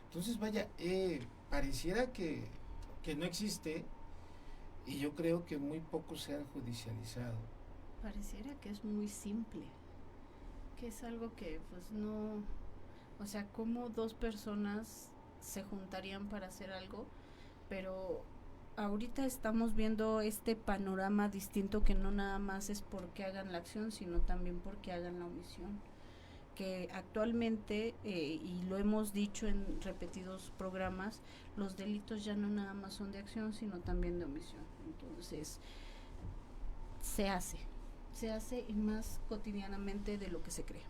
Speaker 4: Entonces, vaya, pareciera que no existe y yo creo que muy pocos se han judicializado.
Speaker 3: Pareciera que es muy simple, que es algo que pues no, o sea, como dos personas se juntarían para hacer algo, pero ahorita estamos viendo este panorama distinto que no nada más es porque hagan la acción, sino también porque hagan la omisión. Que actualmente, y lo hemos dicho en repetidos programas, los delitos ya no nada más son de acción, sino también de omisión. Entonces, se hace y más cotidianamente de lo que se cree.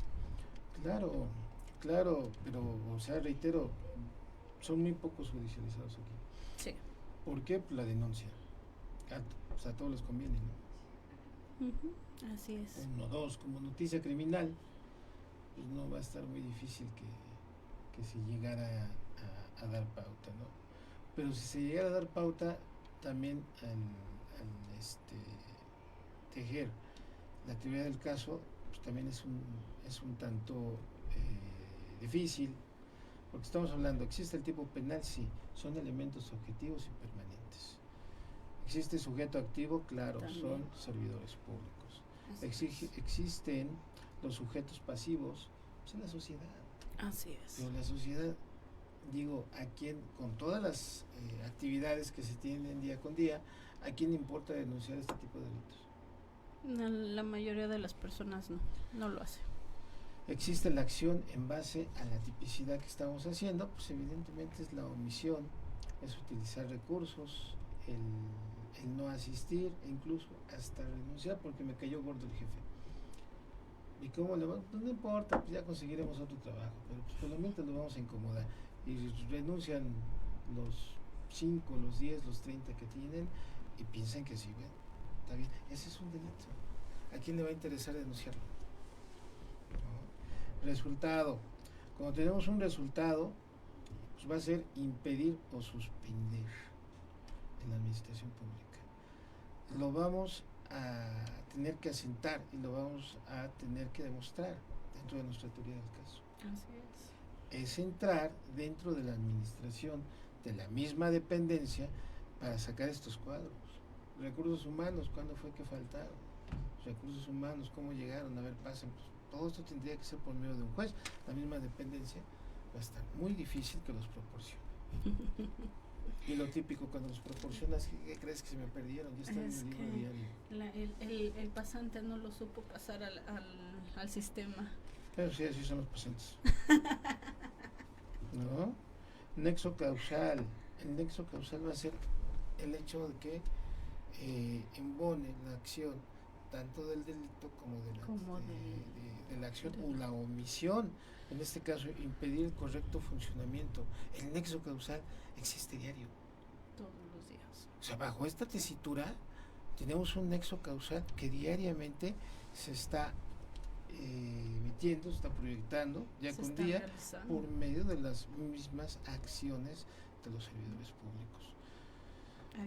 Speaker 4: Claro, pero, o sea, reitero, son muy pocos judicializados aquí.
Speaker 3: Sí.
Speaker 4: ¿Por qué? Pues la denuncia. A todos les conviene, ¿no?
Speaker 3: Uh-huh. Así es.
Speaker 4: 1, 2, como noticia criminal, pues no va a estar muy difícil que se llegara a dar pauta, ¿no? Pero si se llegara a dar pauta, también al tejer la teoría del caso, pues también es un tanto difícil, porque estamos hablando, ¿existe el tipo penal? Sí, son elementos objetivos y permanentes. ¿Existe sujeto activo? Claro, también. Son servidores públicos. Existen los sujetos pasivos, pues en la sociedad.
Speaker 3: Así es.
Speaker 4: Pero la sociedad, digo, ¿a quién, con todas las actividades que se tienen día con día, a quién le importa denunciar este tipo de delitos?
Speaker 3: La mayoría de las personas no lo hace.
Speaker 4: Existe la acción en base a la tipicidad que estamos haciendo, pues evidentemente es la omisión, es utilizar recursos, el no asistir, e incluso hasta renunciar porque me cayó gordo el jefe. ¿Y cómo le va? Pues no importa, pues ya conseguiremos otro trabajo, pero pues por lo menos lo vamos a incomodar. Y renuncian los 5, los 10, los 30 que tienen y piensan que sí, bueno, está bien, ese es un delito. ¿A quién le va a interesar denunciarlo? ¿No? Resultado. Cuando tenemos un resultado, pues va a ser impedir o suspender en la administración pública. Lo vamos a tener que asentar y lo vamos a tener que demostrar dentro de nuestra teoría del caso.
Speaker 3: Así
Speaker 4: es entrar dentro de la administración de la misma dependencia para sacar estos cuadros. Recursos humanos, ¿cuándo fue que faltaron? Recursos humanos, ¿cómo llegaron? A ver, pasen. Pues, todo esto tendría que ser por medio de un juez. La misma dependencia va a estar muy difícil que los proporcione. Y lo típico, cuando los proporcionas, ¿qué crees que se me perdieron? Ya están en el libro diario.
Speaker 3: El pasante no lo supo pasar al sistema.
Speaker 4: Pero sí, así son los pacientes. ¿No? Nexo causal. el nexo causal va a ser el hecho de que embone la acción tanto del delito como de la acción o la omisión, en este caso impedir el correcto funcionamiento. El nexo causal existe diario.
Speaker 3: Todos los días.
Speaker 4: O sea, bajo esta tesitura tenemos un nexo causal que diariamente se está emitiendo, se está proyectando día con día por medio de las mismas acciones de los servidores públicos.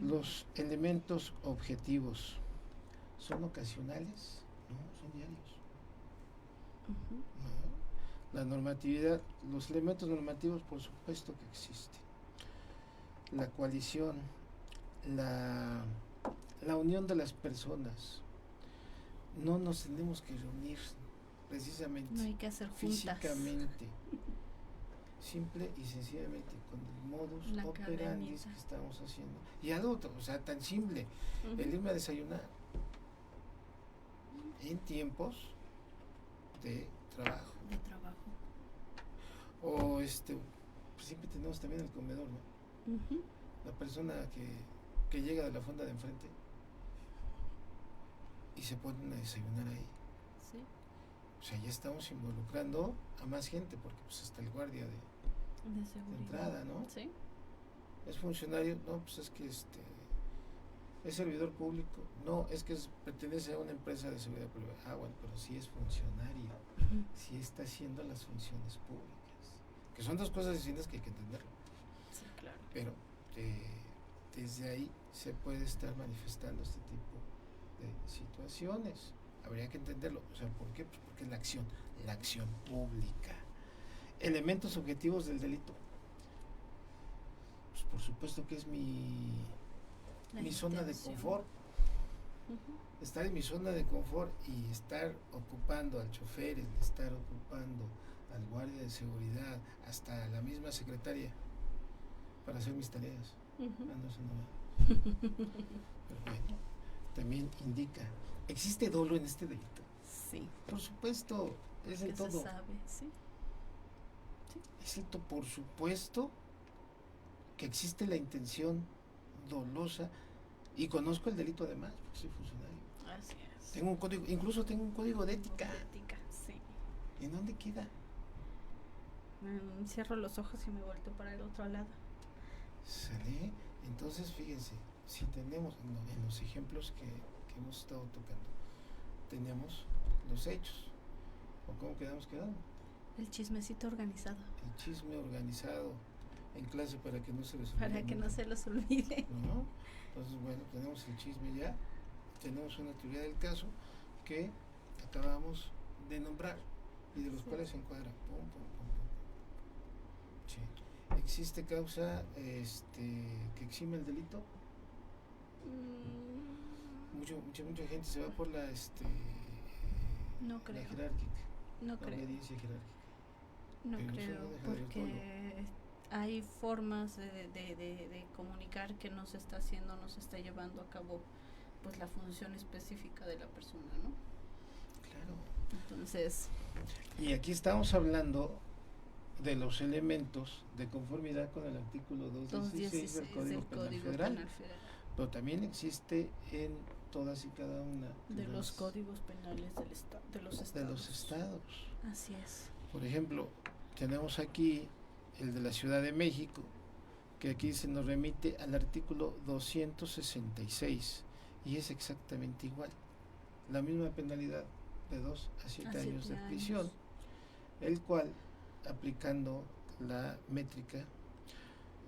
Speaker 4: Los elementos objetivos son ocasionales, no, son diarios. No. La normatividad, los elementos normativos, por supuesto que existen. La coalición, la unión de las personas. No nos tenemos que reunir precisamente.
Speaker 3: No hay que hacer juntas.
Speaker 4: Físicamente. Simple y sencillamente con el modus operandi que estamos haciendo. Y algo, o sea, tan simple, el irme a desayunar en tiempos de trabajo. O pues siempre tenemos también el comedor, ¿no? La persona que llega de la fonda de enfrente y se ponen a desayunar ahí.
Speaker 3: Sí.
Speaker 4: O sea, ya estamos involucrando a más gente, porque pues está el guardia de entrada, ¿no?
Speaker 3: Sí.
Speaker 4: ¿Es funcionario? No, pues es que ¿es servidor público? No, es que pertenece a una empresa de seguridad privada. Ah, bueno, pero sí es funcionario. Sí está haciendo las funciones públicas. Que son dos cosas distintas que hay que entender.
Speaker 3: Sí, claro.
Speaker 4: Pero desde ahí se puede estar manifestando este tipo de situaciones. Habría que entenderlo. O sea, ¿por qué? Pues porque la acción pública. Elementos objetivos del delito. Pues por supuesto que es mi zona de confort. Estar en mi zona de confort y estar ocupando al chofer, estar ocupando al guardia de seguridad, hasta la misma secretaria para hacer mis tareas. No, eso no va. Pero bueno, también indica, ¿existe dolo en este delito?
Speaker 3: Sí.
Speaker 4: Por supuesto, es el todo.
Speaker 3: Se sabe, sí.
Speaker 4: Es el todo, por supuesto que existe la intención dolosa, y conozco el delito además, porque soy funcionario.
Speaker 3: Así es.
Speaker 4: Tengo un código, incluso tengo un código de ética.
Speaker 3: Sí.
Speaker 4: ¿En dónde queda?
Speaker 3: Cierro los ojos y me vuelto para el otro lado.
Speaker 4: ¿Sale? Entonces, fíjense, si tenemos, en los ejemplos que hemos estado tocando, tenemos los hechos, o cómo quedamos quedando.
Speaker 3: El chismecito organizado.
Speaker 4: El chisme organizado en clase para que no se les olvide.
Speaker 3: Para que no se los olvide.
Speaker 4: ¿No? Entonces, bueno, tenemos el chisme ya, tenemos una teoría del caso que acabamos de nombrar y de los cuales se encuadra. Sí. ¿Existe causa que exime el delito? Mucha gente se va por la
Speaker 3: no
Speaker 4: la
Speaker 3: creo.
Speaker 4: jerárquica.
Speaker 3: No
Speaker 4: la
Speaker 3: creo.
Speaker 4: obediencia jerárquica.
Speaker 3: No
Speaker 4: Pero
Speaker 3: creo,
Speaker 4: eso no deja de ser
Speaker 3: porque hay formas de comunicar que no se está haciendo, no se está llevando a cabo pues la función específica de la persona, ¿no?
Speaker 4: Claro.
Speaker 3: Entonces.
Speaker 4: Y aquí estamos hablando de los elementos de conformidad con el artículo 216 del Código Penal Federal. Pero también existe en todas y cada una
Speaker 3: de los códigos penales de los estados. Así es.
Speaker 4: Por ejemplo, tenemos aquí el de la Ciudad de México, que aquí se nos remite al artículo 266 y es exactamente igual. La misma penalidad de 2 a 7 años de prisión, el cual, aplicando la métrica,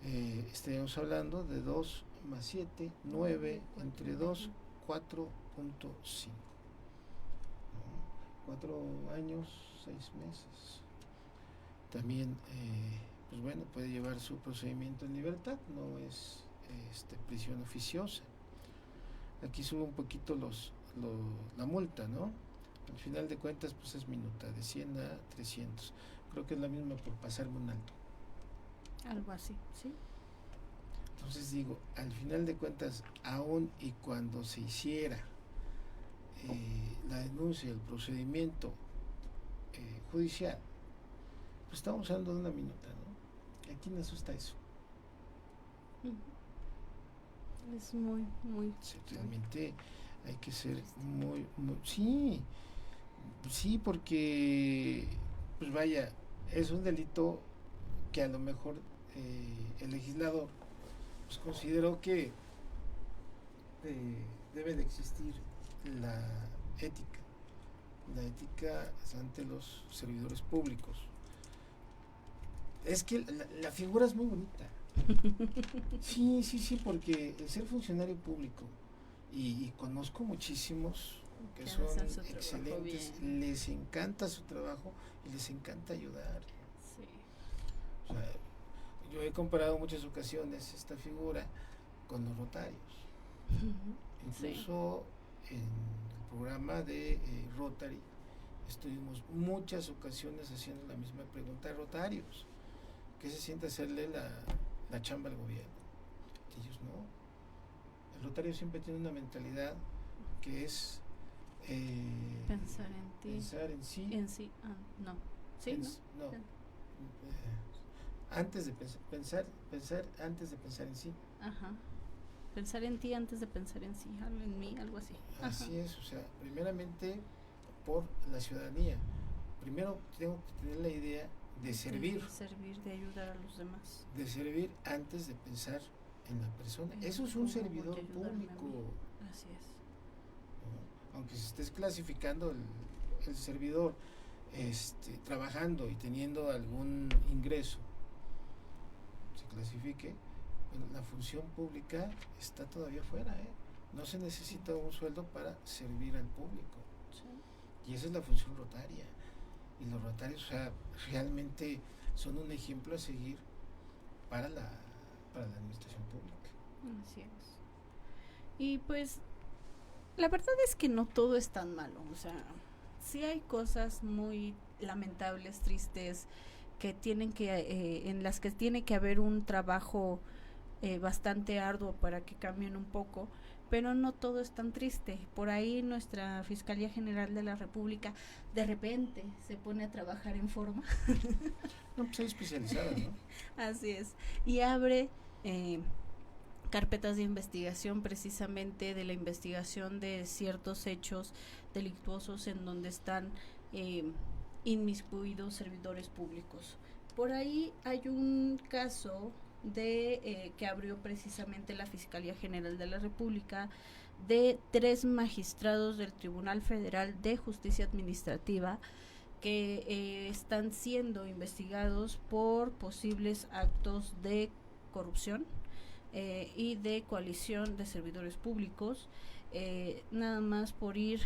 Speaker 4: estaríamos hablando de 2 más 7, 9, entre 2, 4.5. 4 años, 6 meses. También, pues bueno, puede llevar su procedimiento en libertad, no es prisión oficiosa. Aquí sube un poquito la multa, ¿no? Al final de cuentas, pues es minuta, de 100 a 300. Creo que es la misma por pasarme un alto.
Speaker 3: Algo así, ¿sí?
Speaker 4: Entonces digo, al final de cuentas, aun y cuando se hiciera la denuncia, el procedimiento judicial, pues estamos hablando de una minuta, ¿no? ¿A quién asusta eso?
Speaker 3: Es muy, muy...
Speaker 4: Sí, realmente hay que ser muy, muy, sí, sí, porque, pues vaya, es un delito que a lo mejor el legislador pues consideró que debe de existir la ética, la ética ante los servidores públicos. Es que la figura es muy bonita. Sí, sí, sí, porque el ser funcionario público, y conozco muchísimos que son excelentes, les encanta su trabajo y les encanta ayudar.
Speaker 3: Sí.
Speaker 4: O sea, yo he comparado muchas ocasiones esta figura con los rotarios. Incluso en el programa de Rotary estuvimos muchas ocasiones haciendo la misma pregunta a rotarios. ¿Qué se siente hacerle la chamba al gobierno? Y ellos no. El rotario siempre tiene una mentalidad que es
Speaker 3: pensar en ti.
Speaker 4: Pensar en sí.
Speaker 3: En sí. No. ¿Sí?
Speaker 4: No. Antes de pensar antes de pensar en sí.
Speaker 3: Ajá. Pensar en ti antes de pensar en sí, en mí, algo así.
Speaker 4: Así
Speaker 3: Ajá.
Speaker 4: es, o sea, primeramente por la ciudadanía. Primero tengo que tener la idea de servir.
Speaker 3: De ayudar a los demás.
Speaker 4: De servir antes de pensar en la persona. Eso es un servidor público.
Speaker 3: Así es.
Speaker 4: ¿No? Aunque se estés clasificando el servidor trabajando y teniendo algún ingreso, se clasifique, bueno, la función pública está todavía fuera, no se necesita un sueldo para servir al público. Sí. Y esa es la función rotaria. Y los rotarios, o sea, realmente son un ejemplo a seguir para la administración pública.
Speaker 3: Así es. Y pues la verdad es que no todo es tan malo, o sea, sí hay cosas muy lamentables, tristes, que tienen que en las que tiene que haber un trabajo bastante arduo para que cambien un poco, pero no todo es tan triste. Por ahí nuestra Fiscalía General de la República de repente se pone a trabajar en forma.
Speaker 4: No, pues hay especializadas, ¿no?
Speaker 3: Así es. Y abre carpetas de investigación precisamente de la investigación de ciertos hechos delictuosos en donde están inmiscuidos servidores públicos. Por ahí hay un caso que abrió precisamente la Fiscalía General de la República de 3 magistrados del Tribunal Federal de Justicia Administrativa que están siendo investigados por posibles actos de corrupción y de coalición de servidores públicos, nada más por ir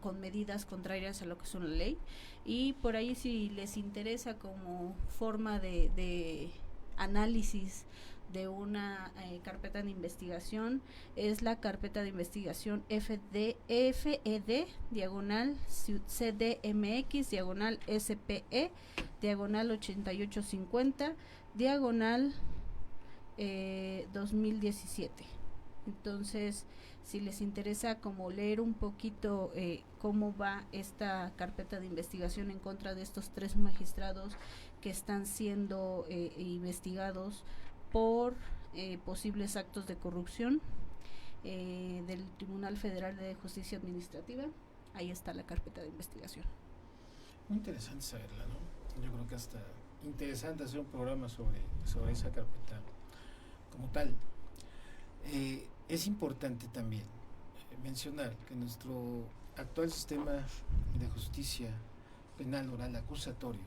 Speaker 3: con medidas contrarias a lo que son la ley. Y por ahí, si les interesa como forma de análisis de una carpeta de investigación, es la carpeta de investigación FED diagonal CDMX diagonal SPE diagonal 8850 diagonal 2017. Entonces, si les interesa como leer un poquito cómo va esta carpeta de investigación en contra de estos 3 magistrados que están siendo investigados por posibles actos de corrupción del Tribunal Federal de Justicia Administrativa, ahí está la carpeta de investigación.
Speaker 4: Muy interesante saberla, ¿no? Yo creo que hasta interesante hacer un programa sobre esa carpeta como tal. Es importante también mencionar que nuestro actual sistema de justicia penal oral acusatorio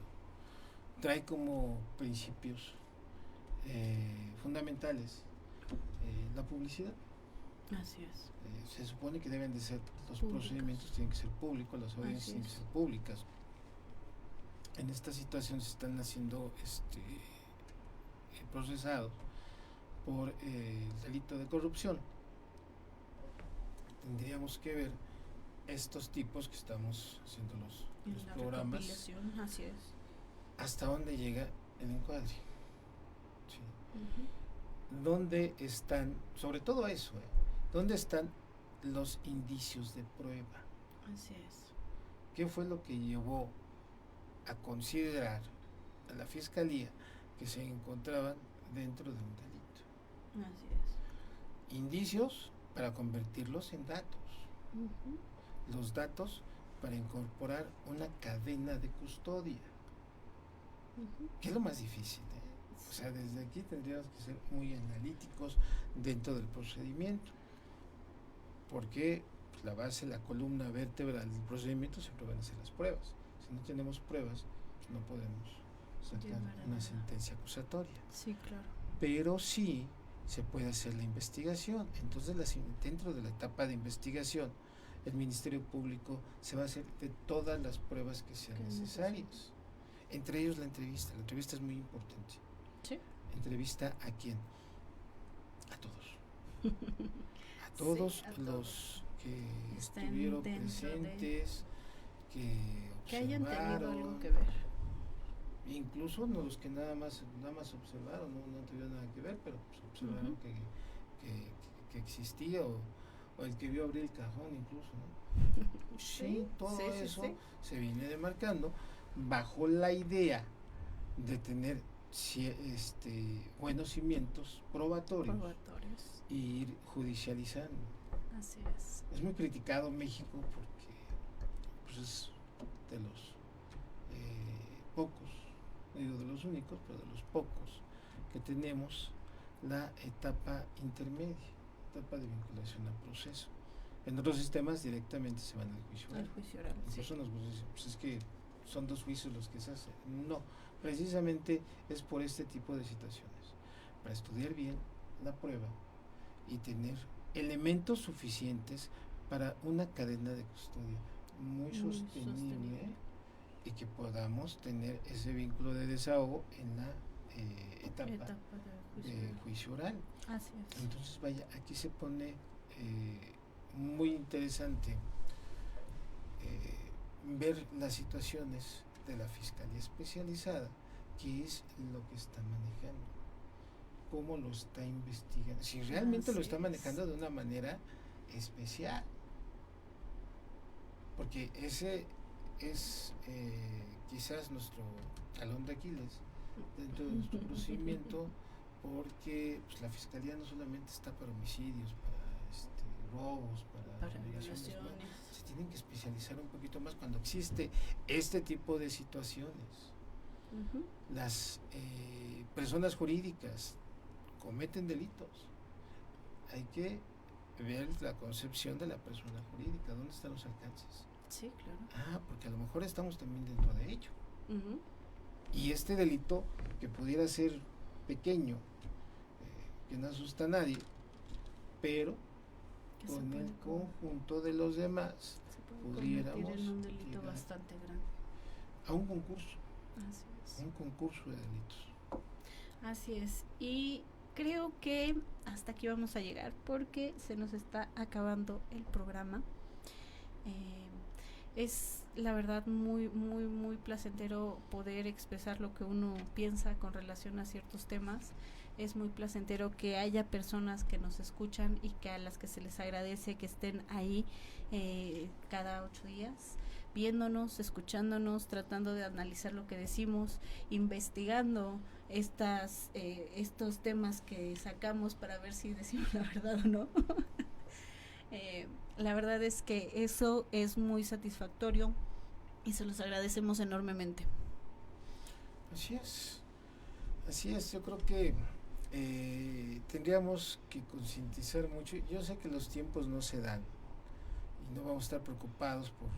Speaker 4: trae como principios fundamentales la publicidad.
Speaker 3: Así es.
Speaker 4: Se supone que deben de ser, los procedimientos tienen que ser públicos, las audiencias tienen que ser públicas. En esta situación se están haciendo procesados por el delito de corrupción. Tendríamos que ver estos tipos que estamos haciendo los programas,
Speaker 3: así es,
Speaker 4: hasta dónde llega el encuadre, ¿sí? ¿Dónde están, sobre todo eso, dónde están los indicios de prueba?
Speaker 3: Así es.
Speaker 4: ¿Qué fue lo que llevó a considerar a la Fiscalía que se encontraban dentro de un delito?
Speaker 3: Así es.
Speaker 4: Indicios para convertirlos en datos.
Speaker 3: Ujú.
Speaker 4: Los datos para incorporar una cadena de custodia,
Speaker 3: Ujú.
Speaker 4: que es lo más difícil, ¿eh? O sea, desde aquí tendríamos que ser muy analíticos dentro del procedimiento, porque pues, la base, la columna vertebral del procedimiento siempre van a ser las pruebas. Si no tenemos pruebas, pues no podemos sacar
Speaker 3: Llevar a
Speaker 4: una
Speaker 3: nada.
Speaker 4: sentencia acusatoria.
Speaker 3: Sí, claro.
Speaker 4: Pero sí se puede hacer la investigación. Entonces, dentro de la etapa de investigación, el Ministerio Público se va a hacer de todas las pruebas que sean
Speaker 3: Que
Speaker 4: necesarias. Entre ellos la entrevista. La entrevista es muy importante.
Speaker 3: Sí.
Speaker 4: ¿Entrevista a quién? A todos. A todos
Speaker 3: Sí, a
Speaker 4: los
Speaker 3: todos.
Speaker 4: que
Speaker 3: Estén
Speaker 4: estuvieron
Speaker 3: dentro
Speaker 4: presentes,
Speaker 3: que hayan tenido
Speaker 4: observaron,
Speaker 3: algo que ver.
Speaker 4: incluso no los que nada más observaron, no tuvieron nada que ver, pero pues, observaron
Speaker 3: Ujú.
Speaker 4: que existía, o el que vio abrir el cajón incluso, ¿no? Sí, todo
Speaker 3: sí, sí,
Speaker 4: eso
Speaker 3: sí.
Speaker 4: se viene demarcando bajo la idea de tener buenos cimientos probatorios
Speaker 3: Probatorios.
Speaker 4: y ir judicializando.
Speaker 3: Así es.
Speaker 4: Es muy criticado México porque pues, es de los pocos, no digo de los únicos, pero de los pocos que tenemos la etapa intermedia, etapa de vinculación al proceso. En otros sistemas directamente se van al juicio oral.
Speaker 3: El juicio oral. Sí.
Speaker 4: Incluso nos dicen, pues es que son 2 juicios los que se hacen. No, precisamente es por este tipo de situaciones, para estudiar bien la prueba y tener elementos suficientes para una cadena de custodia muy sostenible y que podamos tener ese vínculo de desahogo en la etapa de juicio oral.
Speaker 3: Así es.
Speaker 4: Entonces, vaya, aquí se pone muy interesante ver las situaciones de la Fiscalía Especializada, qué es lo que está manejando, cómo lo está investigando, si realmente lo está manejando de una manera especial, porque ese es quizás nuestro talón de Aquiles dentro de nuestro procedimiento, porque pues, la Fiscalía no solamente está para homicidios, para robos, para violaciones, ¿no? Se tienen que especializar un poquito más cuando existe este tipo de situaciones.
Speaker 3: Uh-huh.
Speaker 4: Las personas jurídicas cometen delitos. Hay que ver la concepción de la persona jurídica, dónde están los alcances.
Speaker 3: Sí, claro.
Speaker 4: Porque a lo mejor estamos también dentro de ello.
Speaker 3: Uh-huh.
Speaker 4: Y este delito, que pudiera ser pequeño, que no asusta a nadie, pero con el conjunto de los demás pudiéramos
Speaker 3: en un delito
Speaker 4: llegar
Speaker 3: bastante grande.
Speaker 4: A un concurso.
Speaker 3: Así es.
Speaker 4: Un concurso de delitos.
Speaker 3: Así es. Y creo que hasta aquí vamos a llegar porque se nos está acabando el programa. Es la verdad muy, muy, muy placentero poder expresar lo que uno piensa con relación a ciertos temas. Es muy placentero que haya personas que nos escuchan y que a las que se les agradece que estén ahí cada 8 días, viéndonos, escuchándonos, tratando de analizar lo que decimos, investigando estos temas que sacamos para ver si decimos la verdad o no. La verdad es que eso es muy satisfactorio y se los agradecemos enormemente.
Speaker 4: Así es, yo creo que tendríamos que concientizar mucho. Yo sé que los tiempos no se dan y no vamos a estar preocupados por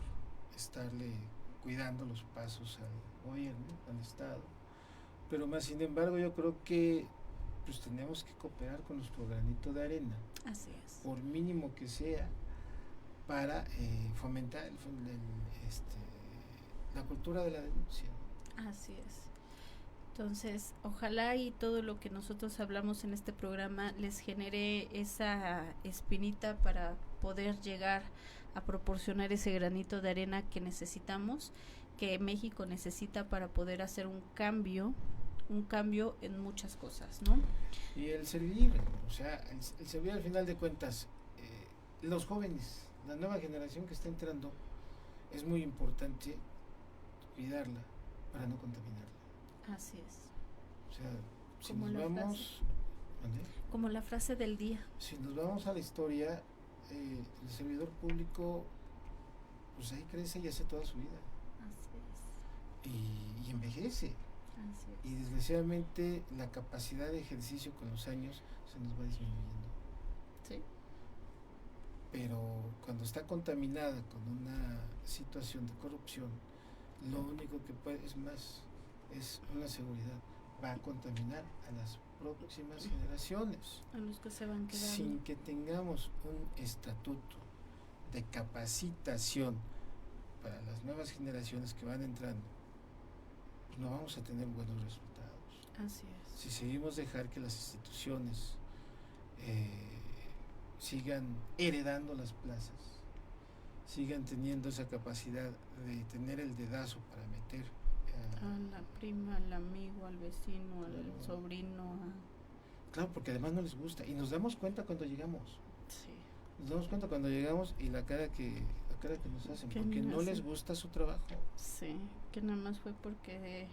Speaker 4: estarle cuidando los pasos al gobierno, al Estado, pero más sin embargo yo creo que pues tenemos que cooperar con nuestro granito de arena.
Speaker 3: Así es.
Speaker 4: Por mínimo que sea, para fomentar la cultura de la denuncia.
Speaker 3: Así es. Entonces, ojalá y todo lo que nosotros hablamos en este programa les genere esa espinita para poder llegar a proporcionar ese granito de arena que necesitamos, que México necesita para poder hacer un cambio en muchas cosas, ¿no?
Speaker 4: Y el servir, o sea, el servir al final de cuentas, los jóvenes, la nueva generación que está entrando, es muy importante cuidarla para no contaminarla.
Speaker 3: Así es.
Speaker 4: O sea, si
Speaker 3: como
Speaker 4: nos vamos...
Speaker 3: Como la frase del día.
Speaker 4: Si nos vamos a la historia, el servidor público, pues ahí crece y hace toda su vida.
Speaker 3: Así
Speaker 4: Y envejece.
Speaker 3: es. Así es.
Speaker 4: Y desgraciadamente la capacidad de ejercicio con los años se nos va disminuyendo.
Speaker 3: Sí.
Speaker 4: Pero cuando está contaminada con una situación de corrupción, lo único que puede es más, es una seguridad, va a contaminar a las próximas generaciones.
Speaker 3: A los que se van quedando.
Speaker 4: Sin que tengamos un estatuto de capacitación para las nuevas generaciones que van entrando, pues no vamos a tener buenos resultados.
Speaker 3: Así es.
Speaker 4: Si seguimos dejar que las instituciones sigan heredando las plazas, sigan teniendo esa capacidad de tener el dedazo para meter
Speaker 3: A la prima, al amigo, al vecino, al
Speaker 4: Claro.
Speaker 3: sobrino.
Speaker 4: Claro, porque además no les gusta y nos damos cuenta cuando llegamos.
Speaker 3: Sí.
Speaker 4: Nos damos cuenta cuando llegamos y la cara que nos hacen,
Speaker 3: Que
Speaker 4: porque no
Speaker 3: hacen.
Speaker 4: les gusta su trabajo.
Speaker 3: Sí, que nada más fue porque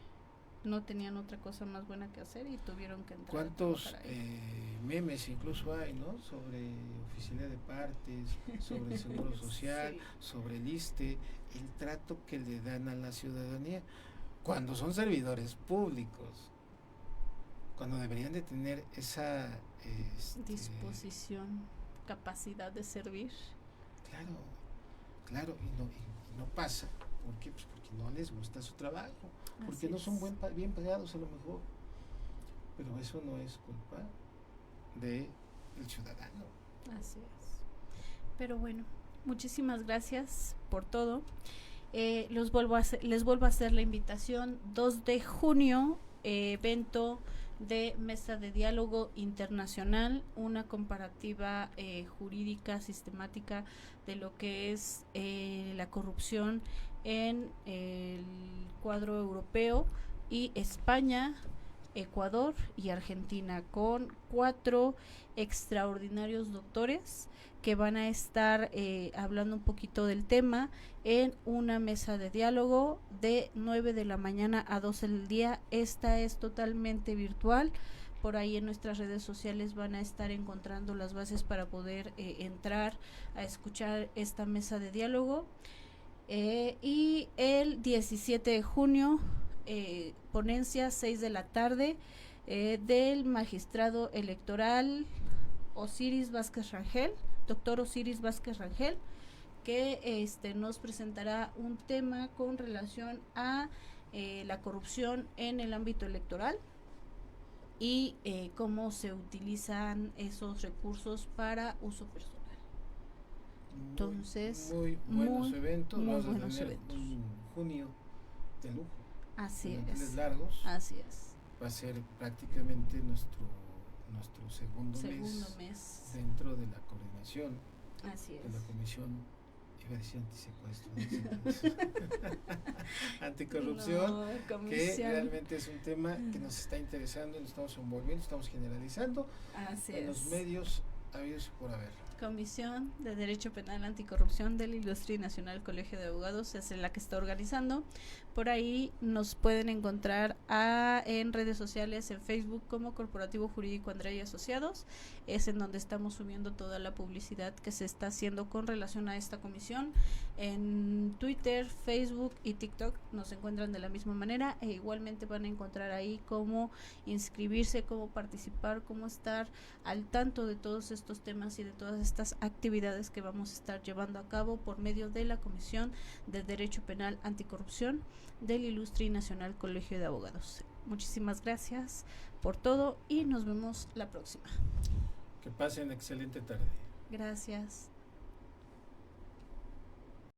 Speaker 3: no tenían otra cosa más buena que hacer y tuvieron que entrar.
Speaker 4: ¿Cuántos
Speaker 3: a trabajar ahí?
Speaker 4: memes incluso hay, ¿no? Sobre oficina de partes, sobre el seguro social,
Speaker 3: Sí.
Speaker 4: sobre el ISSSTE, el trato que le dan a la ciudadanía cuando son servidores públicos, cuando deberían de tener esa
Speaker 3: Disposición, capacidad de servir.
Speaker 4: claro, y no pasa. ¿Por qué? Pues porque no les gusta su trabajo, porque
Speaker 3: Así
Speaker 4: no son
Speaker 3: es.
Speaker 4: bien pagados a lo mejor, pero eso no es culpa del ciudadano.
Speaker 3: Así es. Pero bueno, muchísimas gracias por todo. Les vuelvo a hacer la invitación. 2 de junio, evento de mesa de diálogo internacional, una comparativa jurídica sistemática de lo que es la corrupción en el cuadro europeo y España, Ecuador y Argentina, con 4 extraordinarios doctores que van a estar hablando un poquito del tema en una mesa de diálogo de 9 de la mañana a 12 del día. Esta es totalmente virtual. Por ahí en nuestras redes sociales van a estar encontrando las bases para poder entrar a escuchar esta mesa de diálogo. Y el 17 de junio, ponencia 6 de la tarde, del magistrado electoral Osiris Vázquez Rangel, doctor Osiris Vázquez Rangel, que nos presentará un tema con relación a la corrupción en el ámbito electoral y cómo se utilizan esos recursos para uso personal. Entonces,
Speaker 4: muy buenos eventos,
Speaker 3: muy
Speaker 4: vamos a
Speaker 3: buenos
Speaker 4: tener
Speaker 3: eventos.
Speaker 4: un junio de lujo,
Speaker 3: Así
Speaker 4: de manteles
Speaker 3: es.
Speaker 4: largos,
Speaker 3: Así es.
Speaker 4: va a ser prácticamente nuestro segundo mes
Speaker 3: mes.
Speaker 4: dentro de la coordinación
Speaker 3: Así
Speaker 4: de la
Speaker 3: es.
Speaker 4: comisión, iba a decir antisecuestro, anticorrupción,
Speaker 3: No,
Speaker 4: que
Speaker 3: comisión.
Speaker 4: realmente es un tema que nos está interesando, nos estamos envolviendo, estamos generalizando
Speaker 3: Así
Speaker 4: en
Speaker 3: es.
Speaker 4: los medios habidos y por haber.
Speaker 3: Comisión de Derecho Penal Anticorrupción del Ilustre y Nacional Colegio de Abogados es la que está organizando. Por ahí nos pueden encontrar en redes sociales, en Facebook como Corporativo Jurídico Andrea y Asociados. Es en donde estamos subiendo toda la publicidad que se está haciendo con relación a esta comisión. En Twitter, Facebook y TikTok nos encuentran de la misma manera, e igualmente van a encontrar ahí cómo inscribirse, cómo participar, cómo estar al tanto de todos estos temas y de todas estas actividades que vamos a estar llevando a cabo por medio de la Comisión de Derecho Penal Anticorrupción del Ilustre y Nacional Colegio de Abogados. Muchísimas gracias por todo y nos vemos la próxima.
Speaker 4: Que pasen excelente tarde.
Speaker 3: Gracias.